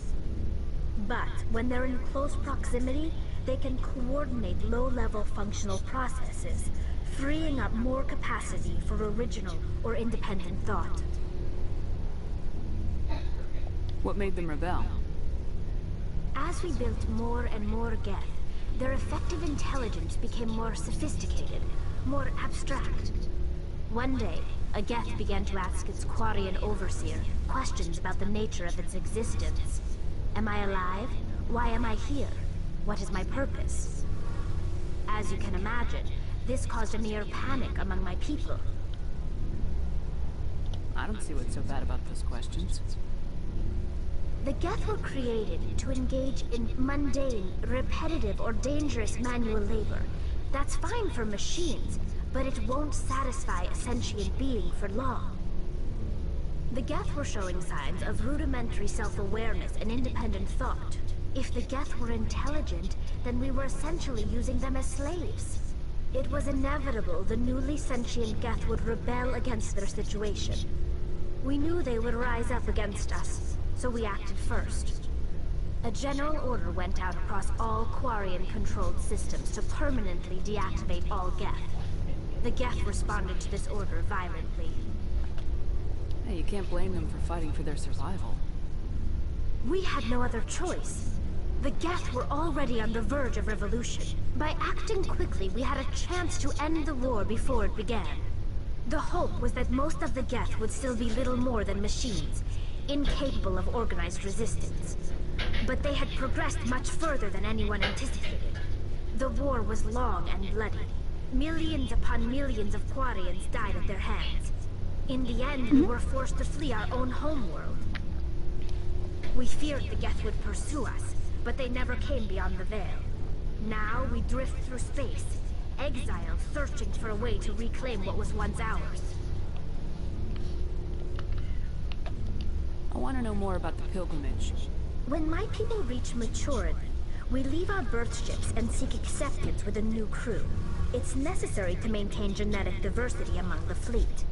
But when they're in close proximity, they can coordinate low-level functional processes, freeing up more capacity for original or independent thought. What made them rebel? As we built more and more Geth, their effective intelligence became more sophisticated, more abstract. One day, a Geth began to ask its Quarian overseer questions about the nature of its existence. Am I alive? Why am I here? What is my purpose? As you can imagine, this caused a near panic among my people. I don't see what's so bad about those questions. The Geth were created to engage in mundane, repetitive, or dangerous manual labor. That's fine for machines, but it won't satisfy a sentient being for long. The Geth were showing signs of rudimentary self-awareness and independent thought. If the Geth were intelligent, then we were essentially using them as slaves. It was inevitable the newly sentient Geth would rebel against their situation. We knew they would rise up against us, so we acted first. A general order went out across all Quarian-controlled systems to permanently deactivate all Geth. The Geth responded to this order violently. Hey, you can't blame them for fighting for their survival. We had no other choice. The Geth were already on the verge of revolution. By acting quickly, we had a chance to end the war before it began. The hope was that most of the Geth would still be little more than machines, incapable of organized resistance. But they had progressed much further than anyone anticipated. The war was long and bloody. Millions upon millions of Quarians died at their hands. In the end, we were forced to flee our own homeworld. We feared the Geth would pursue us, but they never came beyond the Veil. Now we drift through space, exiled, searching for a way to reclaim what was once ours. I want to know more about the pilgrimage. When my people reach maturity, We leave our birth ships and seek acceptance with a new crew. It's necessary to maintain genetic diversity among the fleet.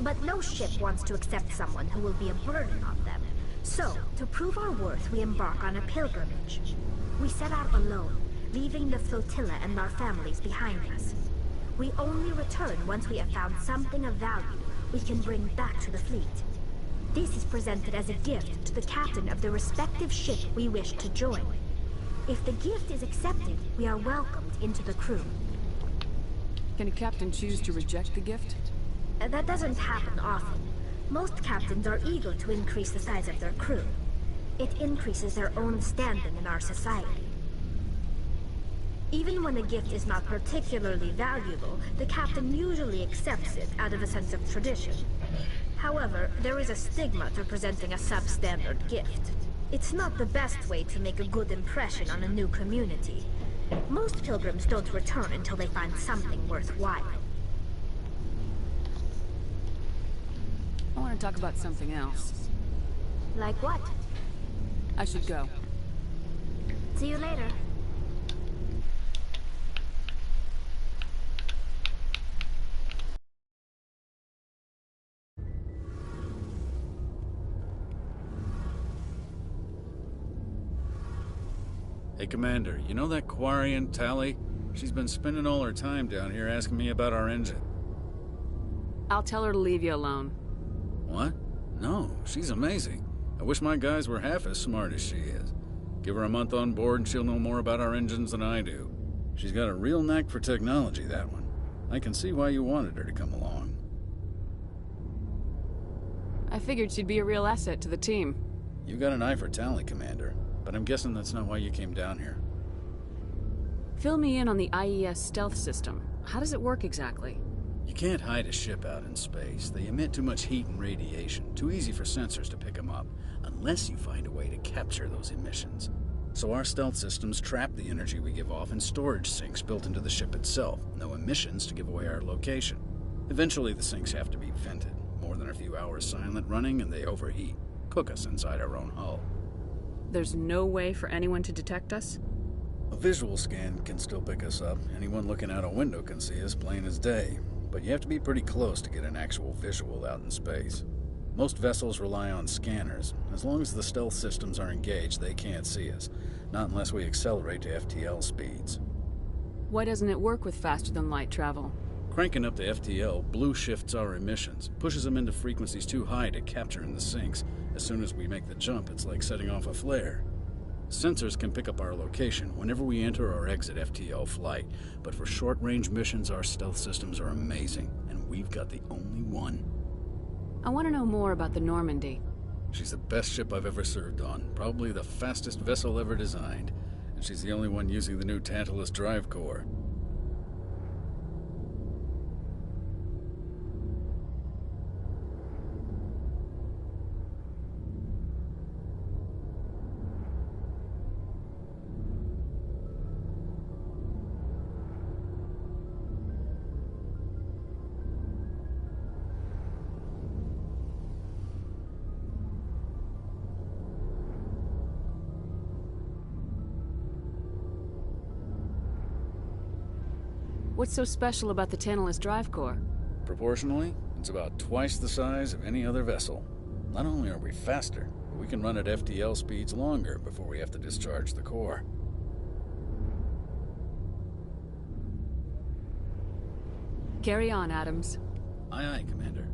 But no ship wants to accept someone who will be a burden on them. So, to prove our worth, we embark on a pilgrimage. We set out alone, leaving the flotilla and our families behind us. We only return once we have found something of value we can bring back to the fleet. This is presented as a gift to the captain of the respective ship we wish to join. If the gift is accepted, we are welcomed into the crew. Can a captain choose to reject the gift? That doesn't happen often. Most captains are eager to increase the size of their crew. It increases their own standing in our society. Even when a gift is not particularly valuable, the captain usually accepts it out of a sense of tradition. However, there is a stigma to presenting a substandard gift. It's not the best way to make a good impression on a new community. Most pilgrims don't return until they find something worthwhile. I want to talk about something else. Like what? I should go. See you later. Hey, Commander, you know that Quarian, Tally? She's been spending all her time down here asking me about our engine. I'll tell her to leave you alone. What? No, she's amazing. I wish my guys were half as smart as she is. Give her a month on board and she'll know more about our engines than I do. She's got a real knack for technology, that one. I can see why you wanted her to come along. I figured she'd be a real asset to the team. You got an eye for Tally, Commander, but I'm guessing that's not why you came down here. Fill me in on the IES stealth system. How does it work exactly? You can't hide a ship out in space. They emit too much heat and radiation. Too easy for sensors to pick them up, unless you find a way to capture those emissions. So our stealth systems trap the energy we give off in storage sinks built into the ship itself. No emissions to give away our location. Eventually the sinks have to be vented. More than a few hours silent running and they overheat. Cook us inside our own hull. There's no way for anyone to detect us? A visual scan can still pick us up. Anyone looking out a window can see us plain as day. But you have to be pretty close to get an actual visual out in space. Most vessels rely on scanners. As long as the stealth systems are engaged, they can't see us. Not unless we accelerate to FTL speeds. Why doesn't it work with faster-than-light travel? Cranking up to FTL blue shifts our emissions, pushes them into frequencies too high to capture in the sinks. As soon as we make the jump, it's like setting off a flare. Sensors can pick up our location whenever we enter or exit FTL flight, but for short-range missions, our stealth systems are amazing, and we've got the only one. I want to know more about the Normandy. She's the best ship I've ever served on, probably the fastest vessel ever designed, and she's the only one using the new Tantalus drive core. What's so special about the Tantalus drive core? Proportionally, it's about twice the size of any other vessel. Not only are we faster, but we can run at FTL speeds longer before we have to discharge the core. Carry on, Adams. Aye, aye, Commander.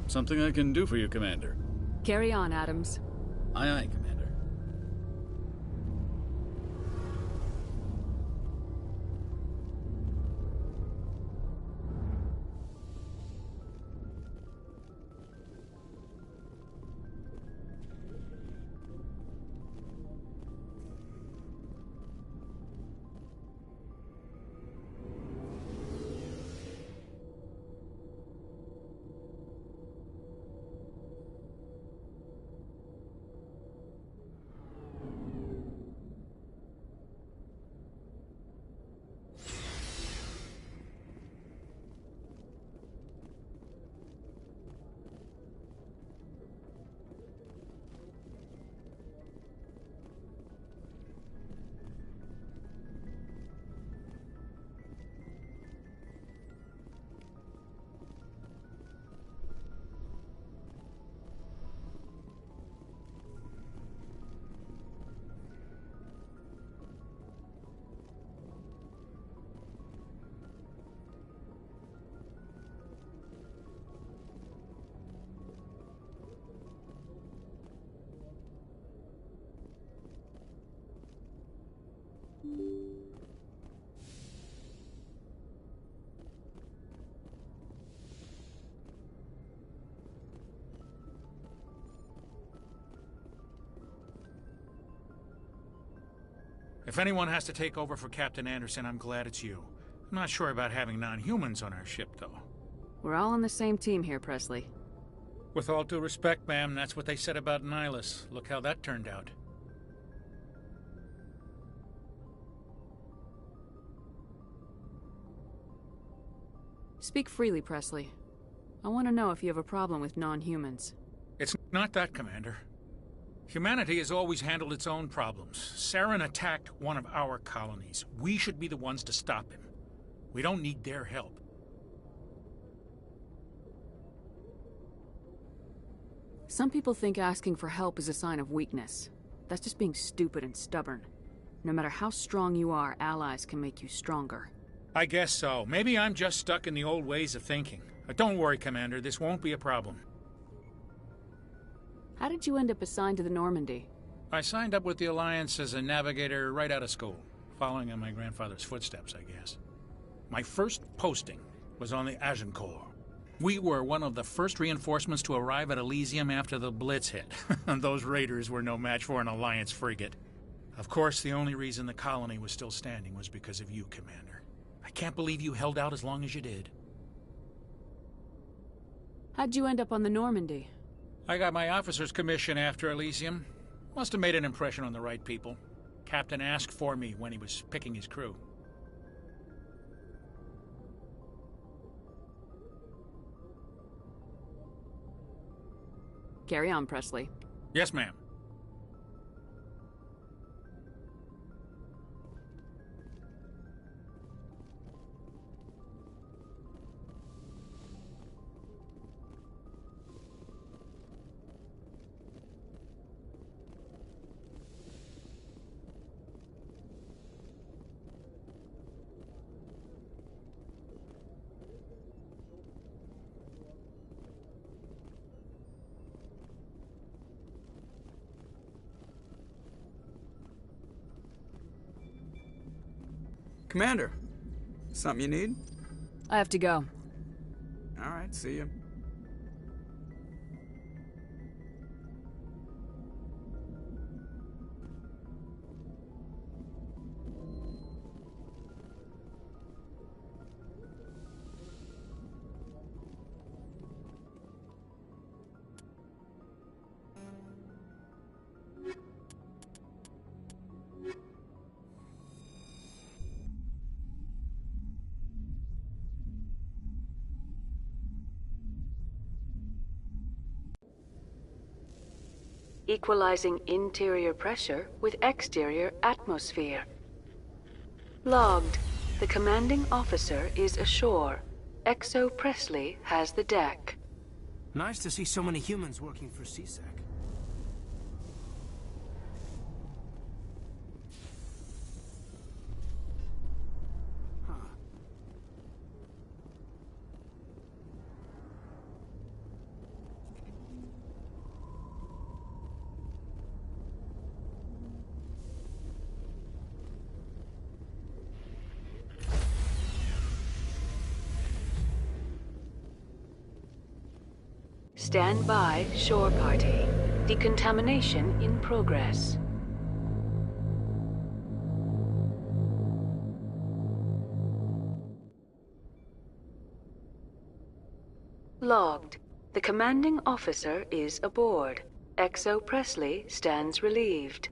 Something I can do for you, Commander. Carry on, Adams. Aye, aye, Commander. If anyone has to take over for Captain Anderson, I'm glad it's you. I'm not sure about having non-humans on our ship, though. We're all on the same team here, Presley. With all due respect, ma'am, that's what they said about Nihilus. Look how that turned out. Speak freely, Presley. I want to know if you have a problem with non-humans. It's not that, Commander. Humanity has always handled its own problems. Saren attacked one of our colonies. We should be the ones to stop him. We don't need their help. Some people think asking for help is a sign of weakness. That's just being stupid and stubborn. No matter how strong you are, allies can make you stronger. I guess so. Maybe I'm just stuck in the old ways of thinking. But don't worry, Commander. This won't be a problem. How did you end up assigned to the Normandy? I signed up with the Alliance as a navigator right out of school, following in my grandfather's footsteps, I guess. My first posting was on the Agincourt. We were one of the first reinforcements to arrive at Elysium after the Blitz hit. And those raiders were no match for an Alliance frigate. Of course, the only reason the colony was still standing was because of you, Commander. I can't believe you held out as long as you did. How'd you end up on the Normandy? I got my officer's commission after Elysium. Must have made an impression on the right people. Captain asked for me when he was picking his crew. Carry on, Presley. Yes, ma'am. Commander, something you need? I have to go. All right, see you. Equalizing interior pressure with exterior atmosphere. Logged. The commanding officer is ashore. Exo Presley has the deck. Nice to see so many humans working for CSEC. Stand by, shore party. Decontamination in progress. Logged. The commanding officer is aboard. XO Presley stands relieved.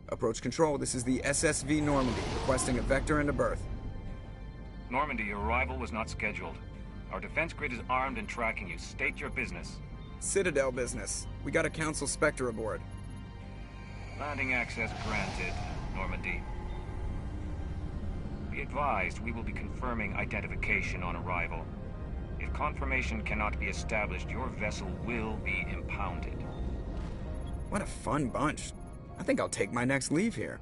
Approach control, this is the SSV Normandy, requesting a vector and a berth. Normandy, your arrival was not scheduled. Our defense grid is armed and tracking you. State your business. Citadel business. We got a Council Spectre aboard. Landing access granted, Normandy. Be advised, we will be confirming identification on arrival. If confirmation cannot be established, your vessel will be impounded. What a fun bunch. I think I'll take my next leave here.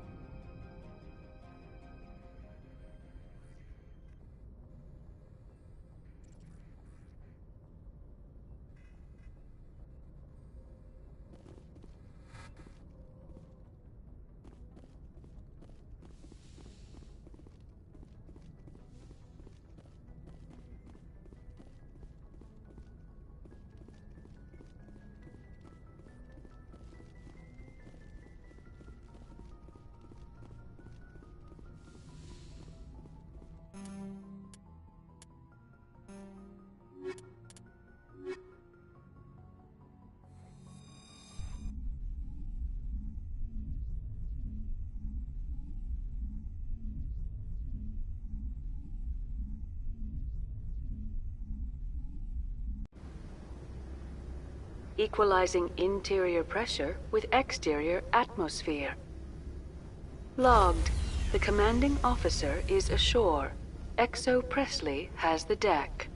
Equalizing interior pressure with exterior atmosphere. Logged. The commanding officer is ashore. XO Presley has the deck.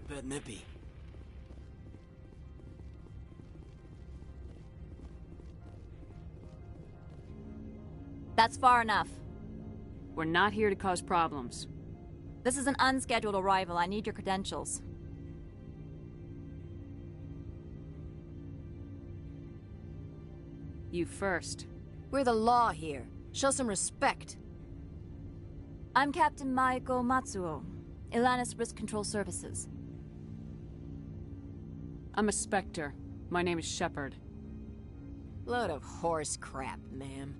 Bit nippy. That's far enough. We're not here to cause problems. This is an unscheduled arrival. I need your credentials. You first. We're the law here. Show some respect. I'm Captain Maiko Matsuo, Ilanis Risk Control Services. I'm a Spectre. My name is Shepard. Load of horse crap, ma'am.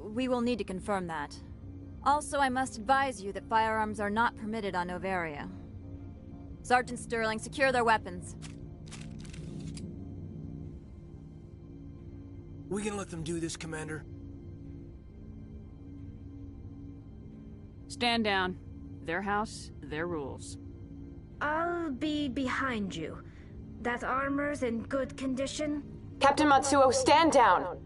We will need to confirm that. Also, I must advise you that firearms are not permitted on Novaria. Sergeant Sterling, secure their weapons. We can let them do this, Commander. Stand down. Their house, their rules. I'll be behind you. That armor's in good condition? Captain Matsuo, stand down!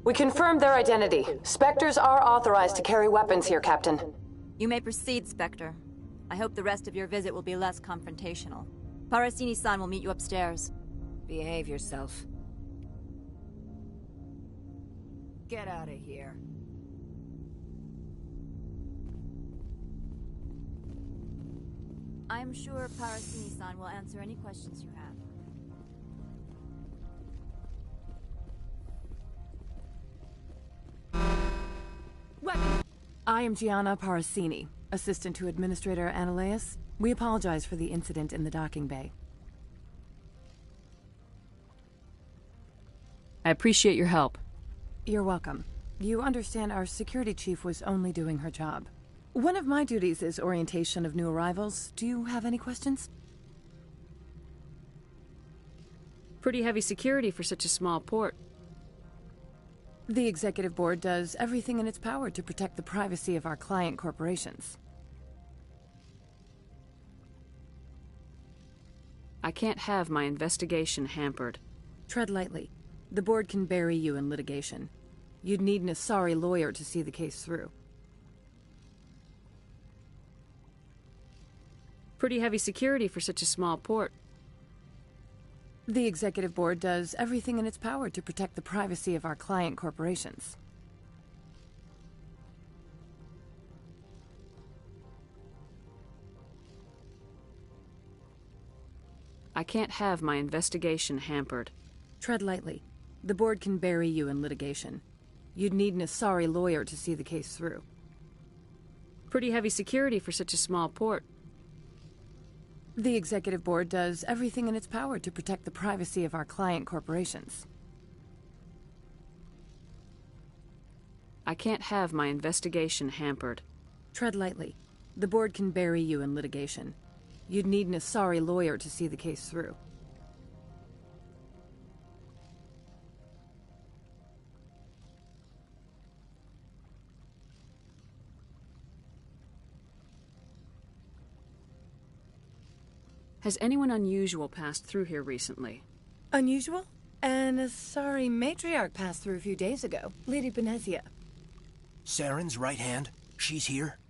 We confirmed their identity. Spectres are authorized to carry weapons here, Captain. You may proceed, Spectre. I hope the rest of your visit will be less confrontational. Parasini-san will meet you upstairs. Behave yourself. Get out of here. I am sure Parasini-san will answer any questions you have. I am Gianna Parasini, assistant to Administrator Analeas. We apologize for the incident in the docking bay. I appreciate your help. You're welcome. You understand our security chief was only doing her job. One of my duties is orientation of new arrivals. Do you have any questions? Pretty heavy security for such a small port. The Executive Board does everything in its power to protect the privacy of our client corporations. I can't have my investigation hampered. Tread lightly. The Board can bury you in litigation. You'd need an Asari lawyer to see the case through. Pretty heavy security for such a small port. The Executive Board does everything in its power to protect the privacy of our client corporations. I can't have my investigation hampered. Tread lightly. The Board can bury you in litigation. You'd need an Asari lawyer to see the case through. Pretty heavy security for such a small port. The Executive Board does everything in its power to protect the privacy of our client corporations. I can't have my investigation hampered. Tread lightly. The Board can bury you in litigation. You'd need an Asari lawyer to see the case through. Has anyone unusual passed through here recently? Unusual? An Asari matriarch passed through a few days ago. Lady Benezia. Saren's right hand. She's here.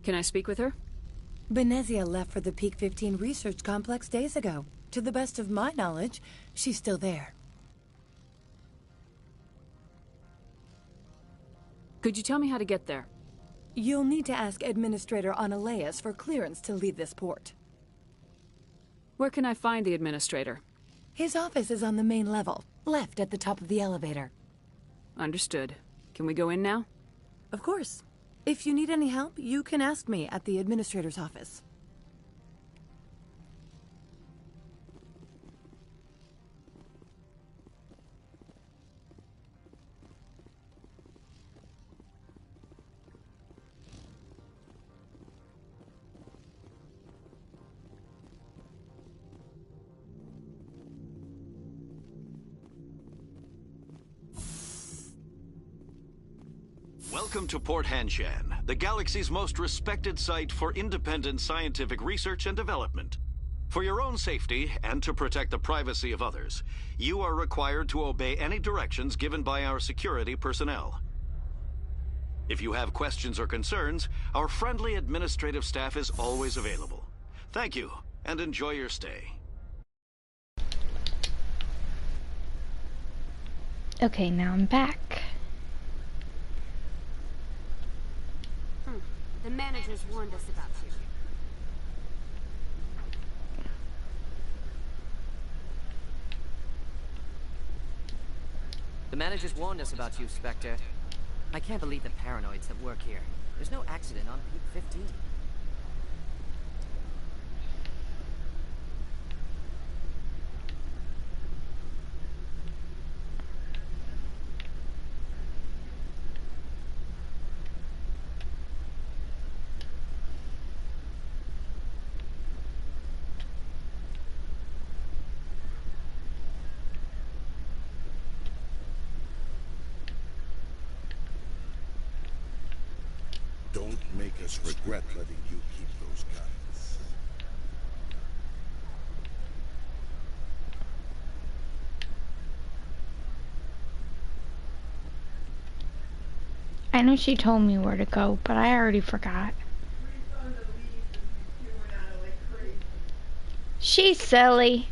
Can I speak with her? Benezia left for the Peak 15 research complex days ago. To the best of my knowledge, she's still there. Could you tell me how to get there? You'll need to ask Administrator Analeas for clearance to leave this port. Where can I find the Administrator? His office is on the main level, left at the top of the elevator. Understood. Can we go in now? Of course. If you need any help, you can ask me at the Administrator's office. Welcome to Port Hanshan, the galaxy's most respected site for independent scientific research and development. For your own safety and to protect the privacy of others, you are required to obey any directions given by our security personnel. If you have questions or concerns, our friendly administrative staff is always available. Thank you, and enjoy your stay. Okay, now I'm back. The managers warned us about you. The managers warned us about you, Spectre. I can't believe the paranoids that work here. There's no accident on Peak 15. Don't make us regret letting you keep those guns. I know she told me where to go, but I already forgot. She's silly.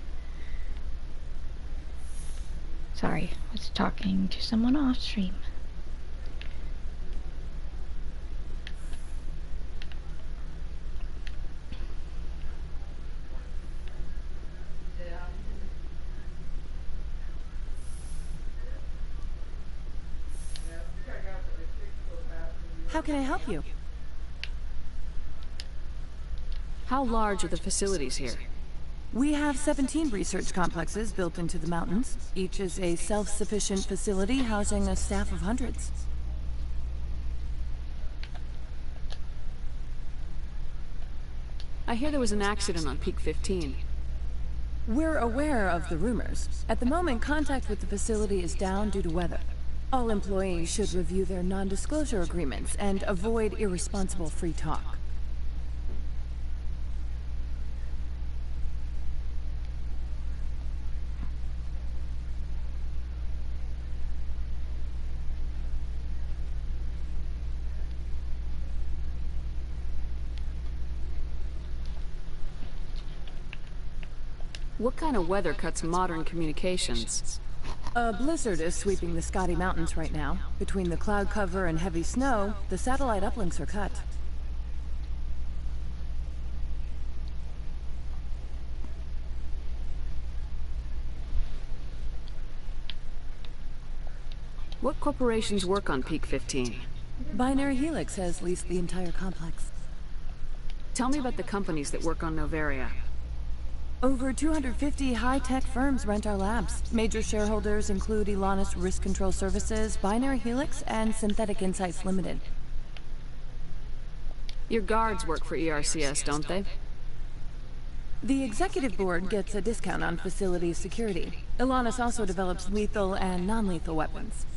Sorry, I was talking to someone off stream. How can I help you? How large are the facilities here? We have 17 research complexes built into the mountains. Each is a self-sufficient facility housing a staff of hundreds. I hear there was an accident on Peak 15. We're aware of the rumors. At the moment, contact with the facility is down due to weather. All employees should review their non-disclosure agreements and avoid irresponsible free talk. What kind of weather cuts modern communications? A blizzard is sweeping the Scotty Mountains right now. Between the cloud cover and heavy snow, the satellite uplinks are cut. What corporations work on Peak 15? Binary Helix has leased the entire complex. Tell me about the companies that work on Noveria. Over 250 high-tech firms rent our labs. Major shareholders include Elanus Risk Control Services, Binary Helix, and Synthetic Insights Limited. Your guards work for ERCS, don't they? The executive board gets a discount on facility security. Elanus also develops lethal and non-lethal weapons.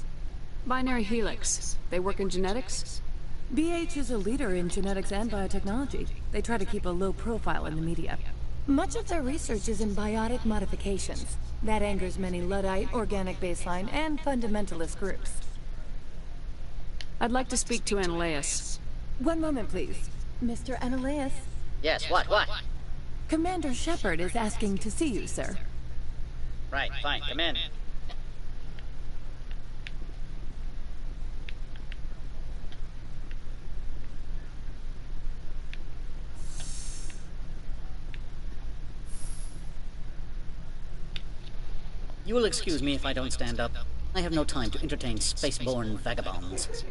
Binary Helix. They work in genetics? BH is a leader in genetics and biotechnology. They try to keep a low profile in the media. Much of their research is in biotic modifications. That angers many Luddite, organic baseline, and fundamentalist groups. I'd like to speak to Ananias. One moment, please. Mr. Ananias? Yes, what? Commander Shepard is asking to see you, sir. Right, fine, come in. You will excuse me if I don't stand up. I have no time to entertain spaceborne vagabonds.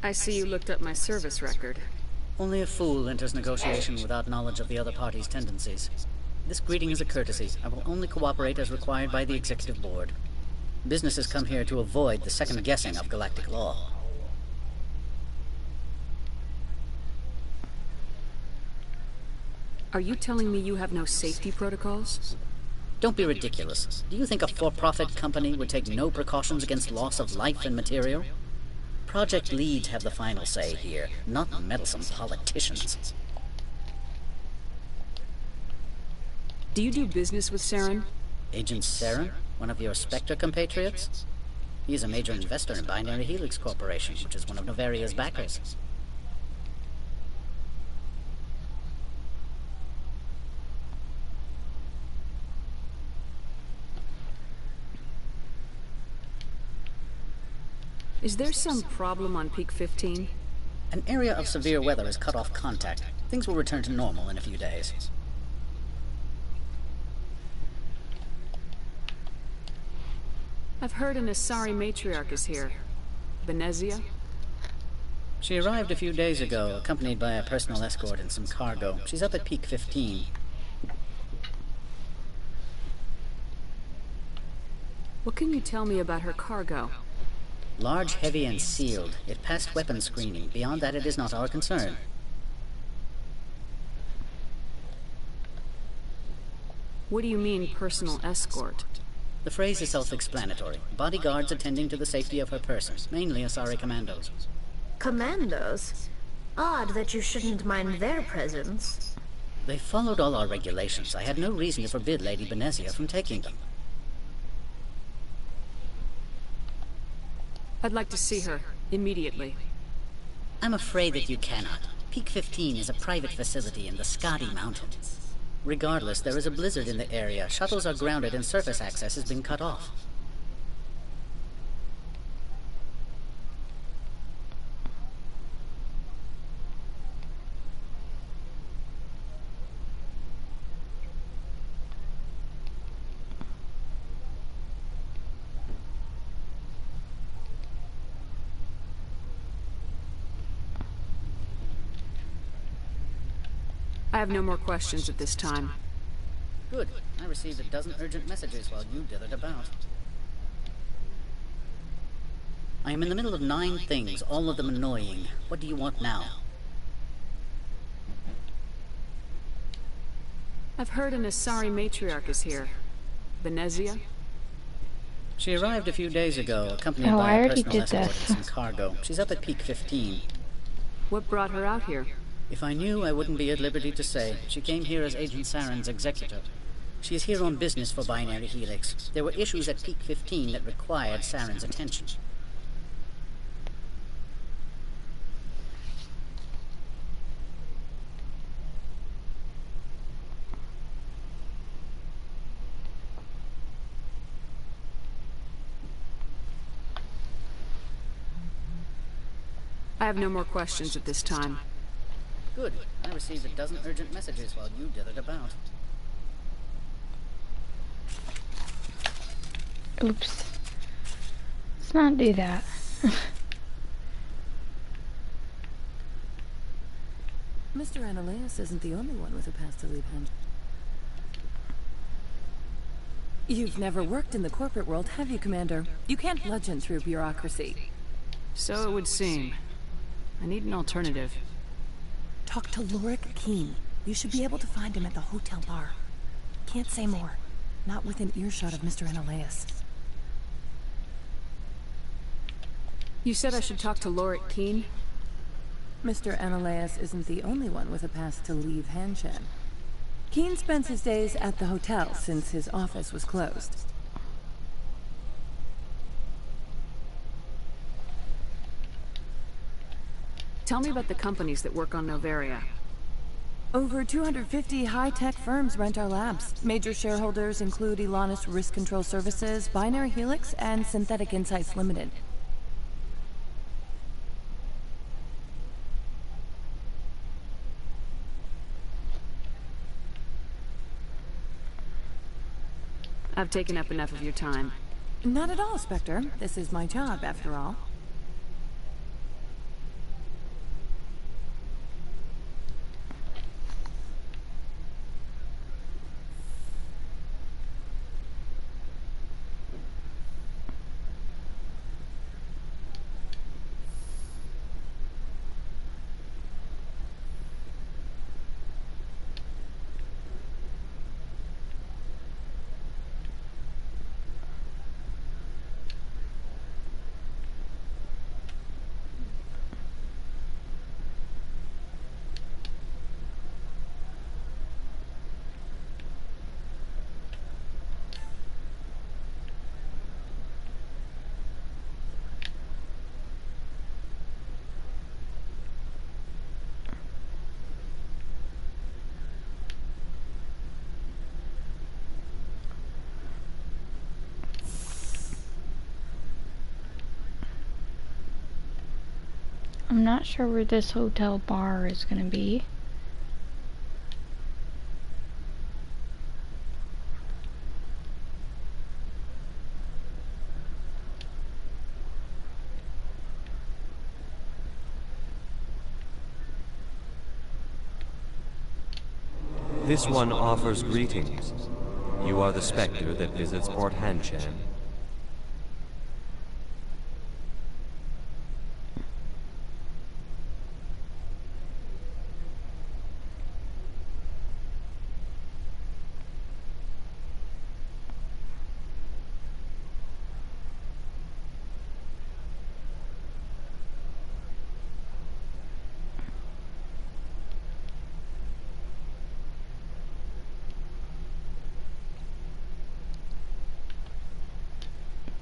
I see you looked up my service record. Only a fool enters negotiation without knowledge of the other party's tendencies. This greeting is a courtesy. I will only cooperate as required by the Executive Board. Businesses come here to avoid the second guessing of galactic law. Are you telling me you have no safety protocols? Don't be ridiculous. Do you think a for-profit company would take no precautions against loss of life and material? Project leads have the final say here, not meddlesome politicians. Do you do business with Saren? Agent Saren? One of your Spectre compatriots? He is a major investor in Binary Helix Corporation, which is one of Novaria's backers. Is there some problem on Peak 15? An area of severe weather has cut off contact. Things will return to normal in a few days. I've heard an Asari matriarch is here. Benezia? She arrived a few days ago, accompanied by a personal escort and some cargo. She's up at Peak 15. What can you tell me about her cargo? Large, heavy, and sealed. It passed weapons screening. Beyond that, it is not our concern. What do you mean, personal escort? The phrase is self-explanatory. Bodyguards attending to the safety of her person, mainly Asari commandos. Commandos? Odd that you shouldn't mind their presence. They followed all our regulations. I had no reason to forbid Lady Benezia from taking them. I'd like to see her, immediately. I'm afraid that you cannot. Peak 15 is a private facility in the Skadi Mountains. Regardless, there is a blizzard in the area. Shuttles are grounded and surface access has been cut off. I have no more questions at this time. Good. I received a dozen urgent messages while you dithered about. I am in the middle of 9 things, all of them annoying. What do you want now? I've heard an Asari matriarch is here. Benezia? She arrived a few days ago, accompanied by a personal escort and some cargo. She's up at Peak 15. What brought her out here? If I knew, I wouldn't be at liberty to say. She came here as Agent Saren's executor. She is here on business for Binary Helix. There were issues at Peak 15 that required Saren's attention. I have no more questions at this time. Good. I received a dozen urgent messages while you dithered about. Oops. Let's not do that. Mr. Ananias isn't the only one with a past to leave hand. You've never worked in the corporate world, have you, Commander? You can't bludgeon through bureaucracy. So it would seem. I need an alternative. Talk to Lorik Keen. You should be able to find him at the hotel bar. Can't say more. Not within earshot of Mr. Ananias. You said I should talk to Lorik Keen? Mr. Ananias isn't the only one with a past to leave Hanshan. Keen spends his days at the hotel since his office was closed. Tell me about the companies that work on Novaria. Over 250 high-tech firms rent our labs. Major shareholders include Elanus Risk Control Services, Binary Helix, and Synthetic Insights Limited. I've taken up enough of your time. Not at all, Spectre. This is my job, after all. I'm not sure where this hotel bar is gonna be. This one offers greetings. You are the Spectre that visits Port Hanchan.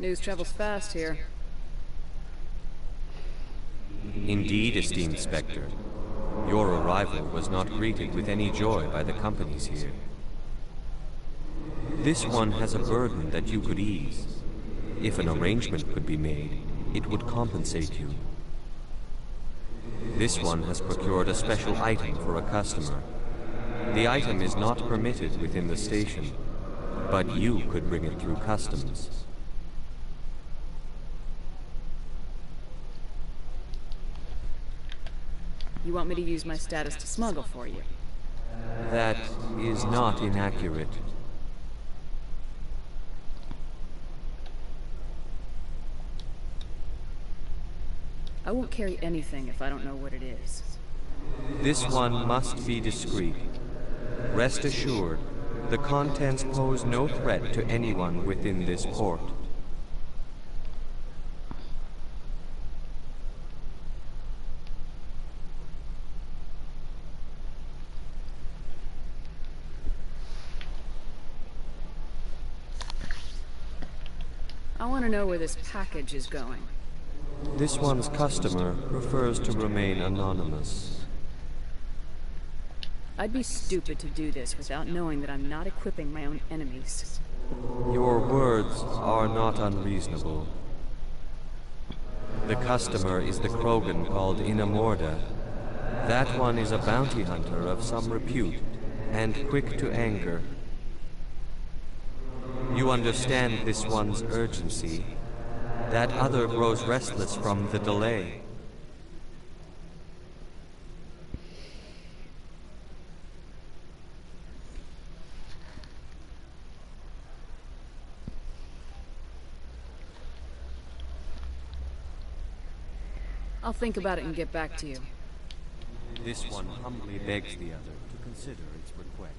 News travels fast here. Indeed, esteemed Spectre. Your arrival was not greeted with any joy by the companies here. This one has a burden that you could ease. If an arrangement could be made, it would compensate you. This one has procured a special item for a customer. The item is not permitted within the station, but you could bring it through customs. You want me to use my status to smuggle for you? That is not inaccurate. I won't carry anything if I don't know what it is. This one must be discreet. Rest assured, the contents pose no threat to anyone within this port. I want to know where this package is going. This one's customer prefers to remain anonymous. I'd be stupid to do this without knowing that I'm not equipping my own enemies. Your words are not unreasonable. The customer is the Krogan called Inamorda. That one is a bounty hunter of some repute, and quick to anger. You understand this one's urgency. That other grows restless from the delay. I'll think about it and get back to you. This one humbly begs the other to consider its request.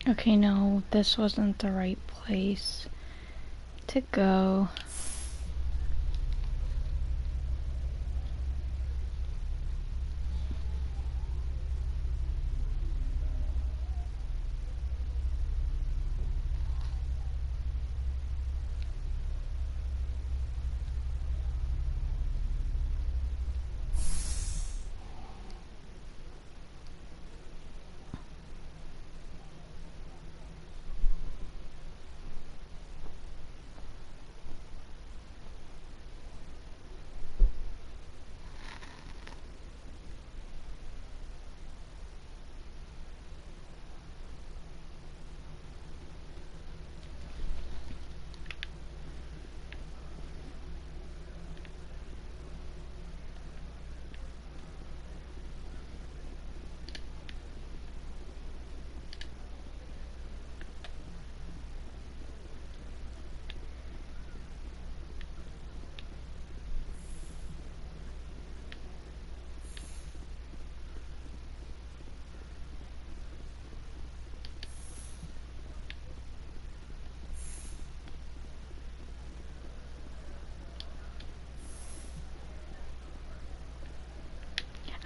Okay, no, this wasn't the right place to go.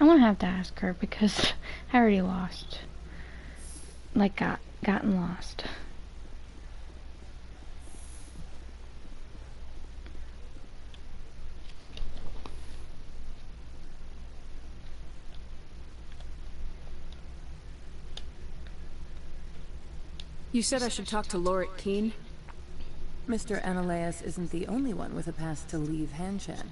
I'm gonna have to ask her because I already lost. Like, gotten lost. You said I should talk to Lorik Keene? Mr. Ananias isn't the only one with a pass to leave Hanshan.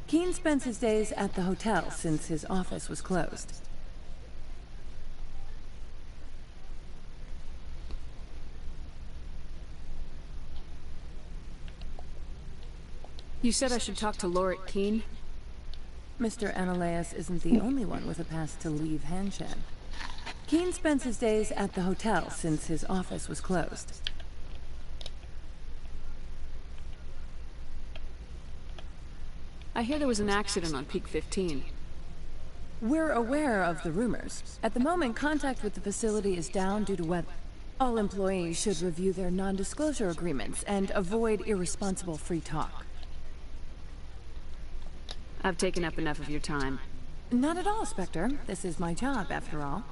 Keene spends his days at the hotel since his office was closed. You said I should talk to Lorik Keene? Mr. Ananias isn't the only one with a pass to leave Hanshan. Keene spends his days at the hotel since his office was closed. I hear there was an accident on Peak 15. We're aware of the rumors. At the moment, contact with the facility is down due to weather. All employees should review their non-disclosure agreements and avoid irresponsible free talk. I've taken up enough of your time. Not at all, Spectre. This is my job, after all.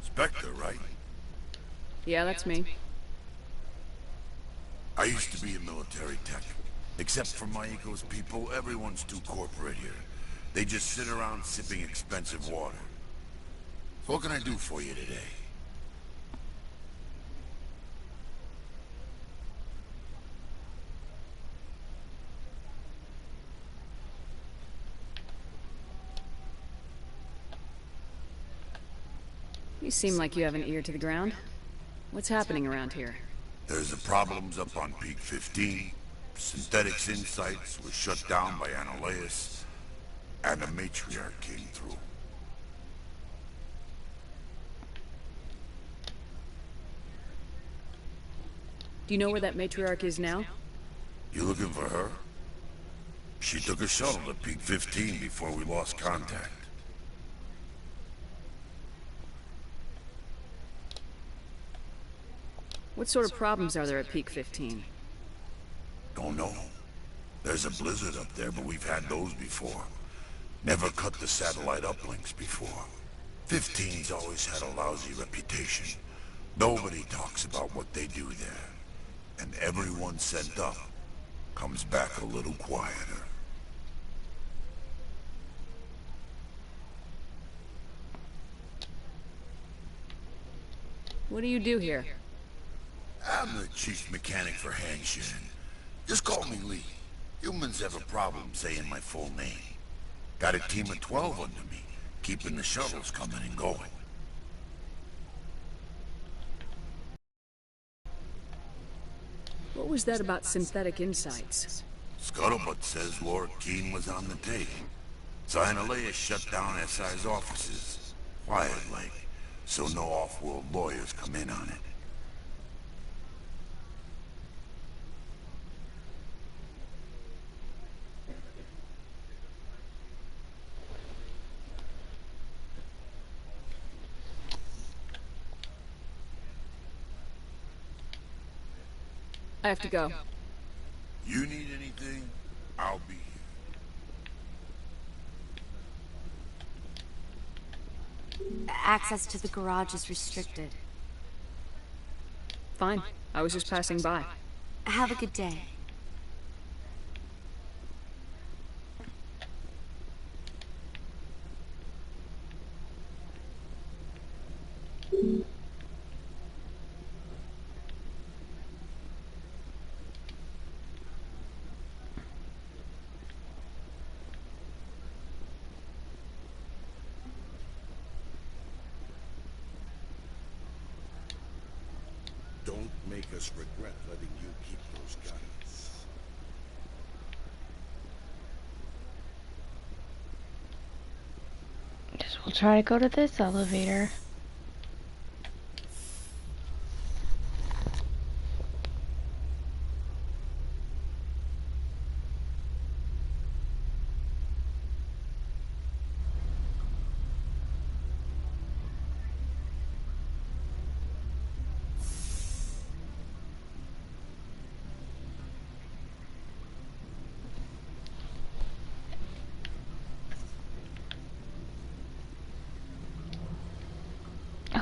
Spectre, right? Yeah, that's me. I used to be a military tech. Except for my eco's people, everyone's too corporate here. They just sit around sipping expensive water. So what can I do for you today? You seem like you have an ear to the ground. What's happening around here? There's the problems up on Peak 15. Synthetics Insights was shut down by Ananias, and the Matriarch came through. Do you know where that Matriarch is now? You looking for her? She took a shuttle to Peak 15 before we lost contact. What sort of problems are there at Peak 15? Don't know. There's a blizzard up there, but we've had those before. Never cut the satellite uplinks before. 15's always had a lousy reputation. Nobody talks about what they do there. And everyone sent up comes back a little quieter. What do you do here? I'm the chief mechanic for Hanshan. Just call me Lee. Humans have a problem saying my full name. Got a team of 12 under me, keeping the shuttles coming and going. What was that about synthetic insights? Scuttlebutt says Lorik Keene was on the take. So Ananias shut down SI's offices. Quiet-like, so no off-world lawyers come in on it. I have to go. You need anything, I'll be here. Access to the garage is restricted. Fine. I was just passing by. Have a good day. just regret letting you keep those guns. Guess we'll try to go to this elevator.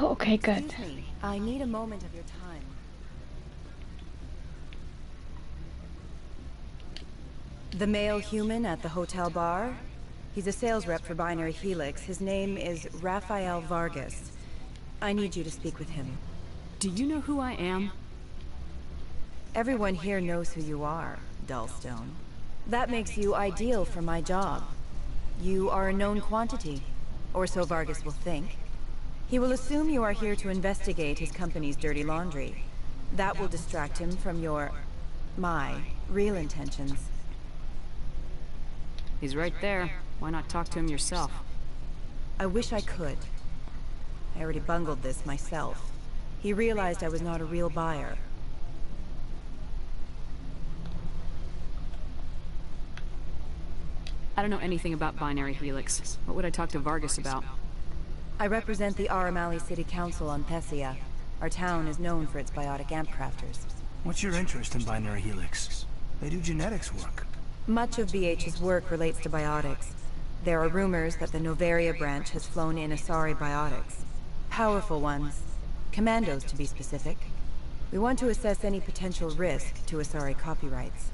Oh, okay, good. Excuse me. I need a moment of your time. The male human at the hotel bar? He's a sales rep for Binary Helix. His name is Rafael Vargas. I need you to speak with him. Do you know who I am? Everyone here knows who you are, Dullstone. That makes you ideal for my job. You are a known quantity, or so Vargas will think. He will assume you are here to investigate his company's dirty laundry. That will distract him from my real intentions. He's right there. Why not talk to him yourself? I wish I could. I already bungled this myself. He realized I was not a real buyer. I don't know anything about Binary Helix. What would I talk to Vargas about? I represent the Aramali City Council on Thessia. Our town is known for its biotic amp crafters. What's your interest in Binary Helix? They do genetics work. Much of BH's work relates to biotics. There are rumors that the Novaria branch has flown in Asari biotics. Powerful ones. Commandos, to be specific. We want to assess any potential risk to Asari copyrights.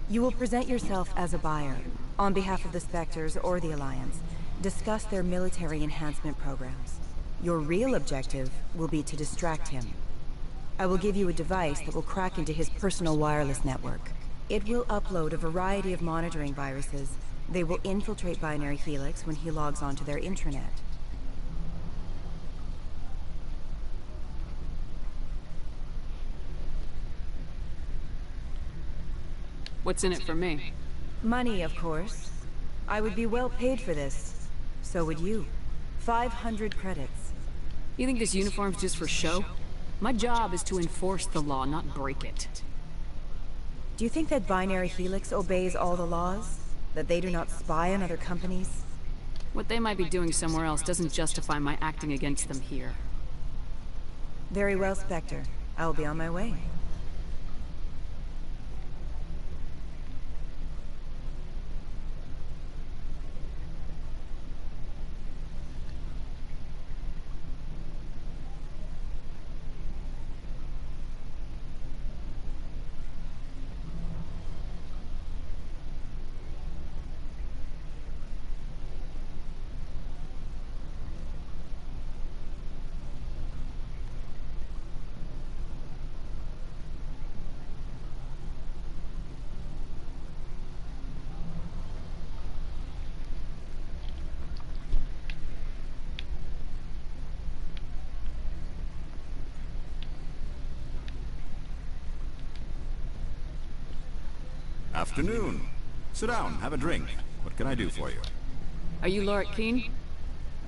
You will present yourself as a buyer, on behalf of the Spectres or the Alliance. Discuss their military enhancement programs. Your real objective will be to distract him. I will give you a device that will crack into his personal wireless network. It will upload a variety of monitoring viruses. They will infiltrate Binary Helix when he logs onto their intranet. What's in it for me? Money, of course. I would be well paid for this. So would you. 500 credits. You think this uniform's just for show? My job is to enforce the law, not break it. Do you think that Binary Helix obeys all the laws? That they do not spy on other companies? What they might be doing somewhere else doesn't justify my acting against them here. Very well, Spectre. I will be on my way. Afternoon. Sit down, have a drink. What can I do for you? Are you Lorik Keen?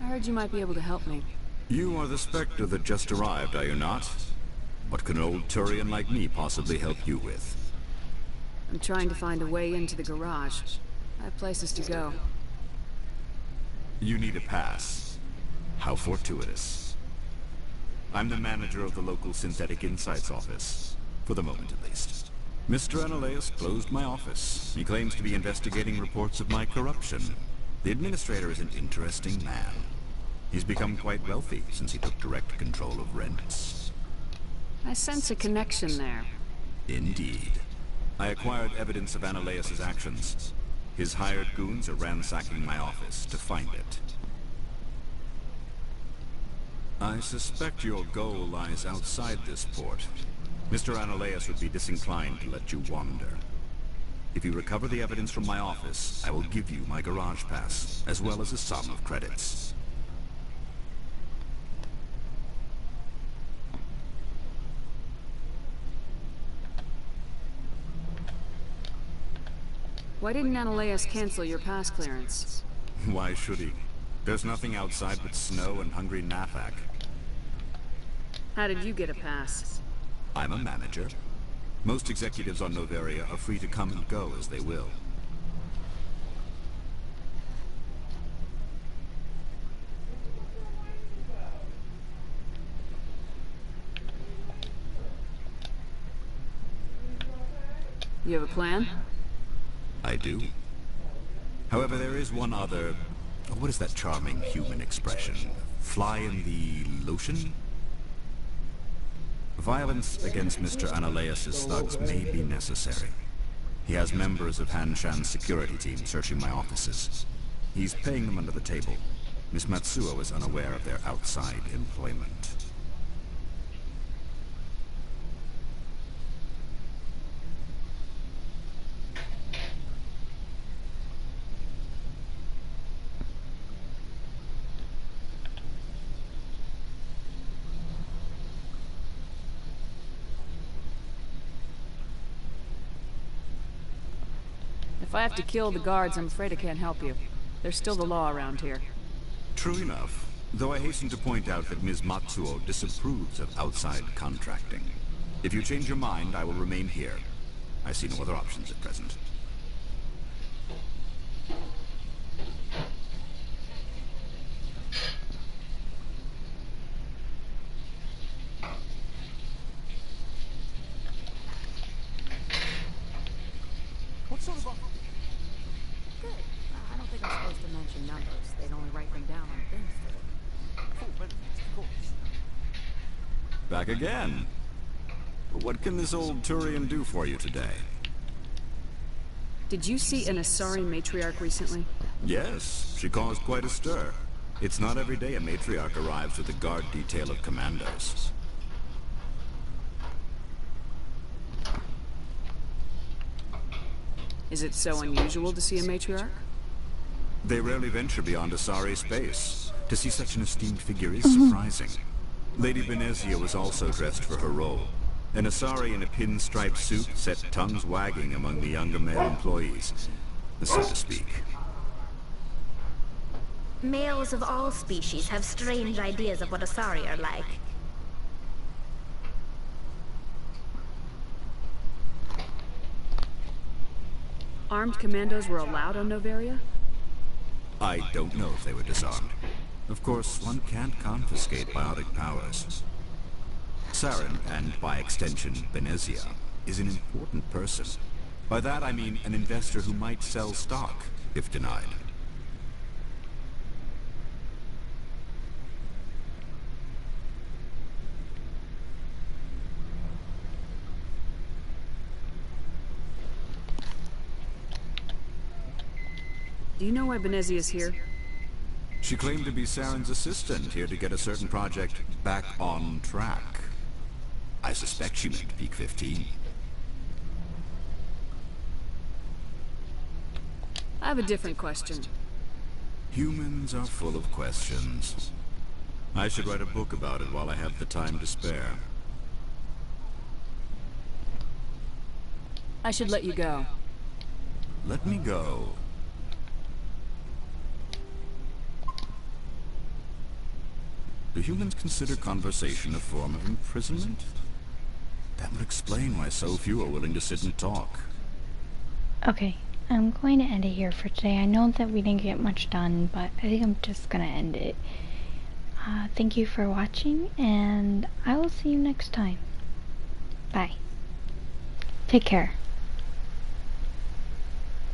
I heard you might be able to help me. You are the Spectre that just arrived, are you not? What can an old Turian like me possibly help you with? I'm trying to find a way into the garage. I have places to go. You need a pass. How fortuitous. I'm the manager of the local Synthetic Insights office. For the moment, at least. Mr. Analeus closed my office. He claims to be investigating reports of my corruption. The administrator is an interesting man. He's become quite wealthy since he took direct control of rents. I sense a connection there. Indeed. I acquired evidence of Analeus's actions. His hired goons are ransacking my office to find it. I suspect your goal lies outside this port. Mr. Analeus would be disinclined to let you wander. If you recover the evidence from my office, I will give you my garage pass, as well as a sum of credits. Why didn't Analeas cancel your pass clearance? Why should he? There's nothing outside but snow and hungry Nafak. How did you get a pass? I'm a manager. Most executives on Noveria are free to come and go as they will. You have a plan? I do. However, there is one other... What is that charming human expression? Fly in the lotion? Violence against Mr. Analeas' thugs may be necessary. He has members of Han Shan's security team searching my offices. He's paying them under the table. Miss Matsuo is unaware of their outside employment. If I have to kill the guards, I'm afraid I can't help you. There's still the law around here. True enough, though I hasten to point out that Ms. Matsuo disapproves of outside contracting. If you change your mind, I will remain here. I see no other options at present. What sort of... Good. I don't think I'm supposed to mention numbers. They'd only write them down on things today. Full benefits, of course. Back again. What can this old Turian do for you today? Did you see an Asari matriarch recently? Yes, she caused quite a stir. It's not every day a matriarch arrives with a guard detail of commandos. Is it so unusual to see a matriarch? They rarely venture beyond Asari space. To see such an esteemed figure is surprising. Lady Benezia was also dressed for her role. An Asari in a pinstriped suit set tongues wagging among the younger male employees, so to speak. Males of all species have strange ideas of what Asari are like. Armed commandos were allowed on Noveria? I don't know if they were disarmed. Of course, one can't confiscate biotic powers. Saren, and by extension, Benezia, is an important person. By that I mean an investor who might sell stock, if denied. Do you know why Benezia's here? She claimed to be Saren's assistant, here to get a certain project back on track. I suspect she meant Peak 15. I have a different question. Humans are full of questions. I should write a book about it while I have the time to spare. I should let you go. Let me go. Do humans consider conversation a form of imprisonment? That would explain why so few are willing to sit and talk. Okay, I'm going to end it here for today. I know that we didn't get much done, but I think I'm just going to end it. Thank you for watching, and I will see you next time. Bye. Take care.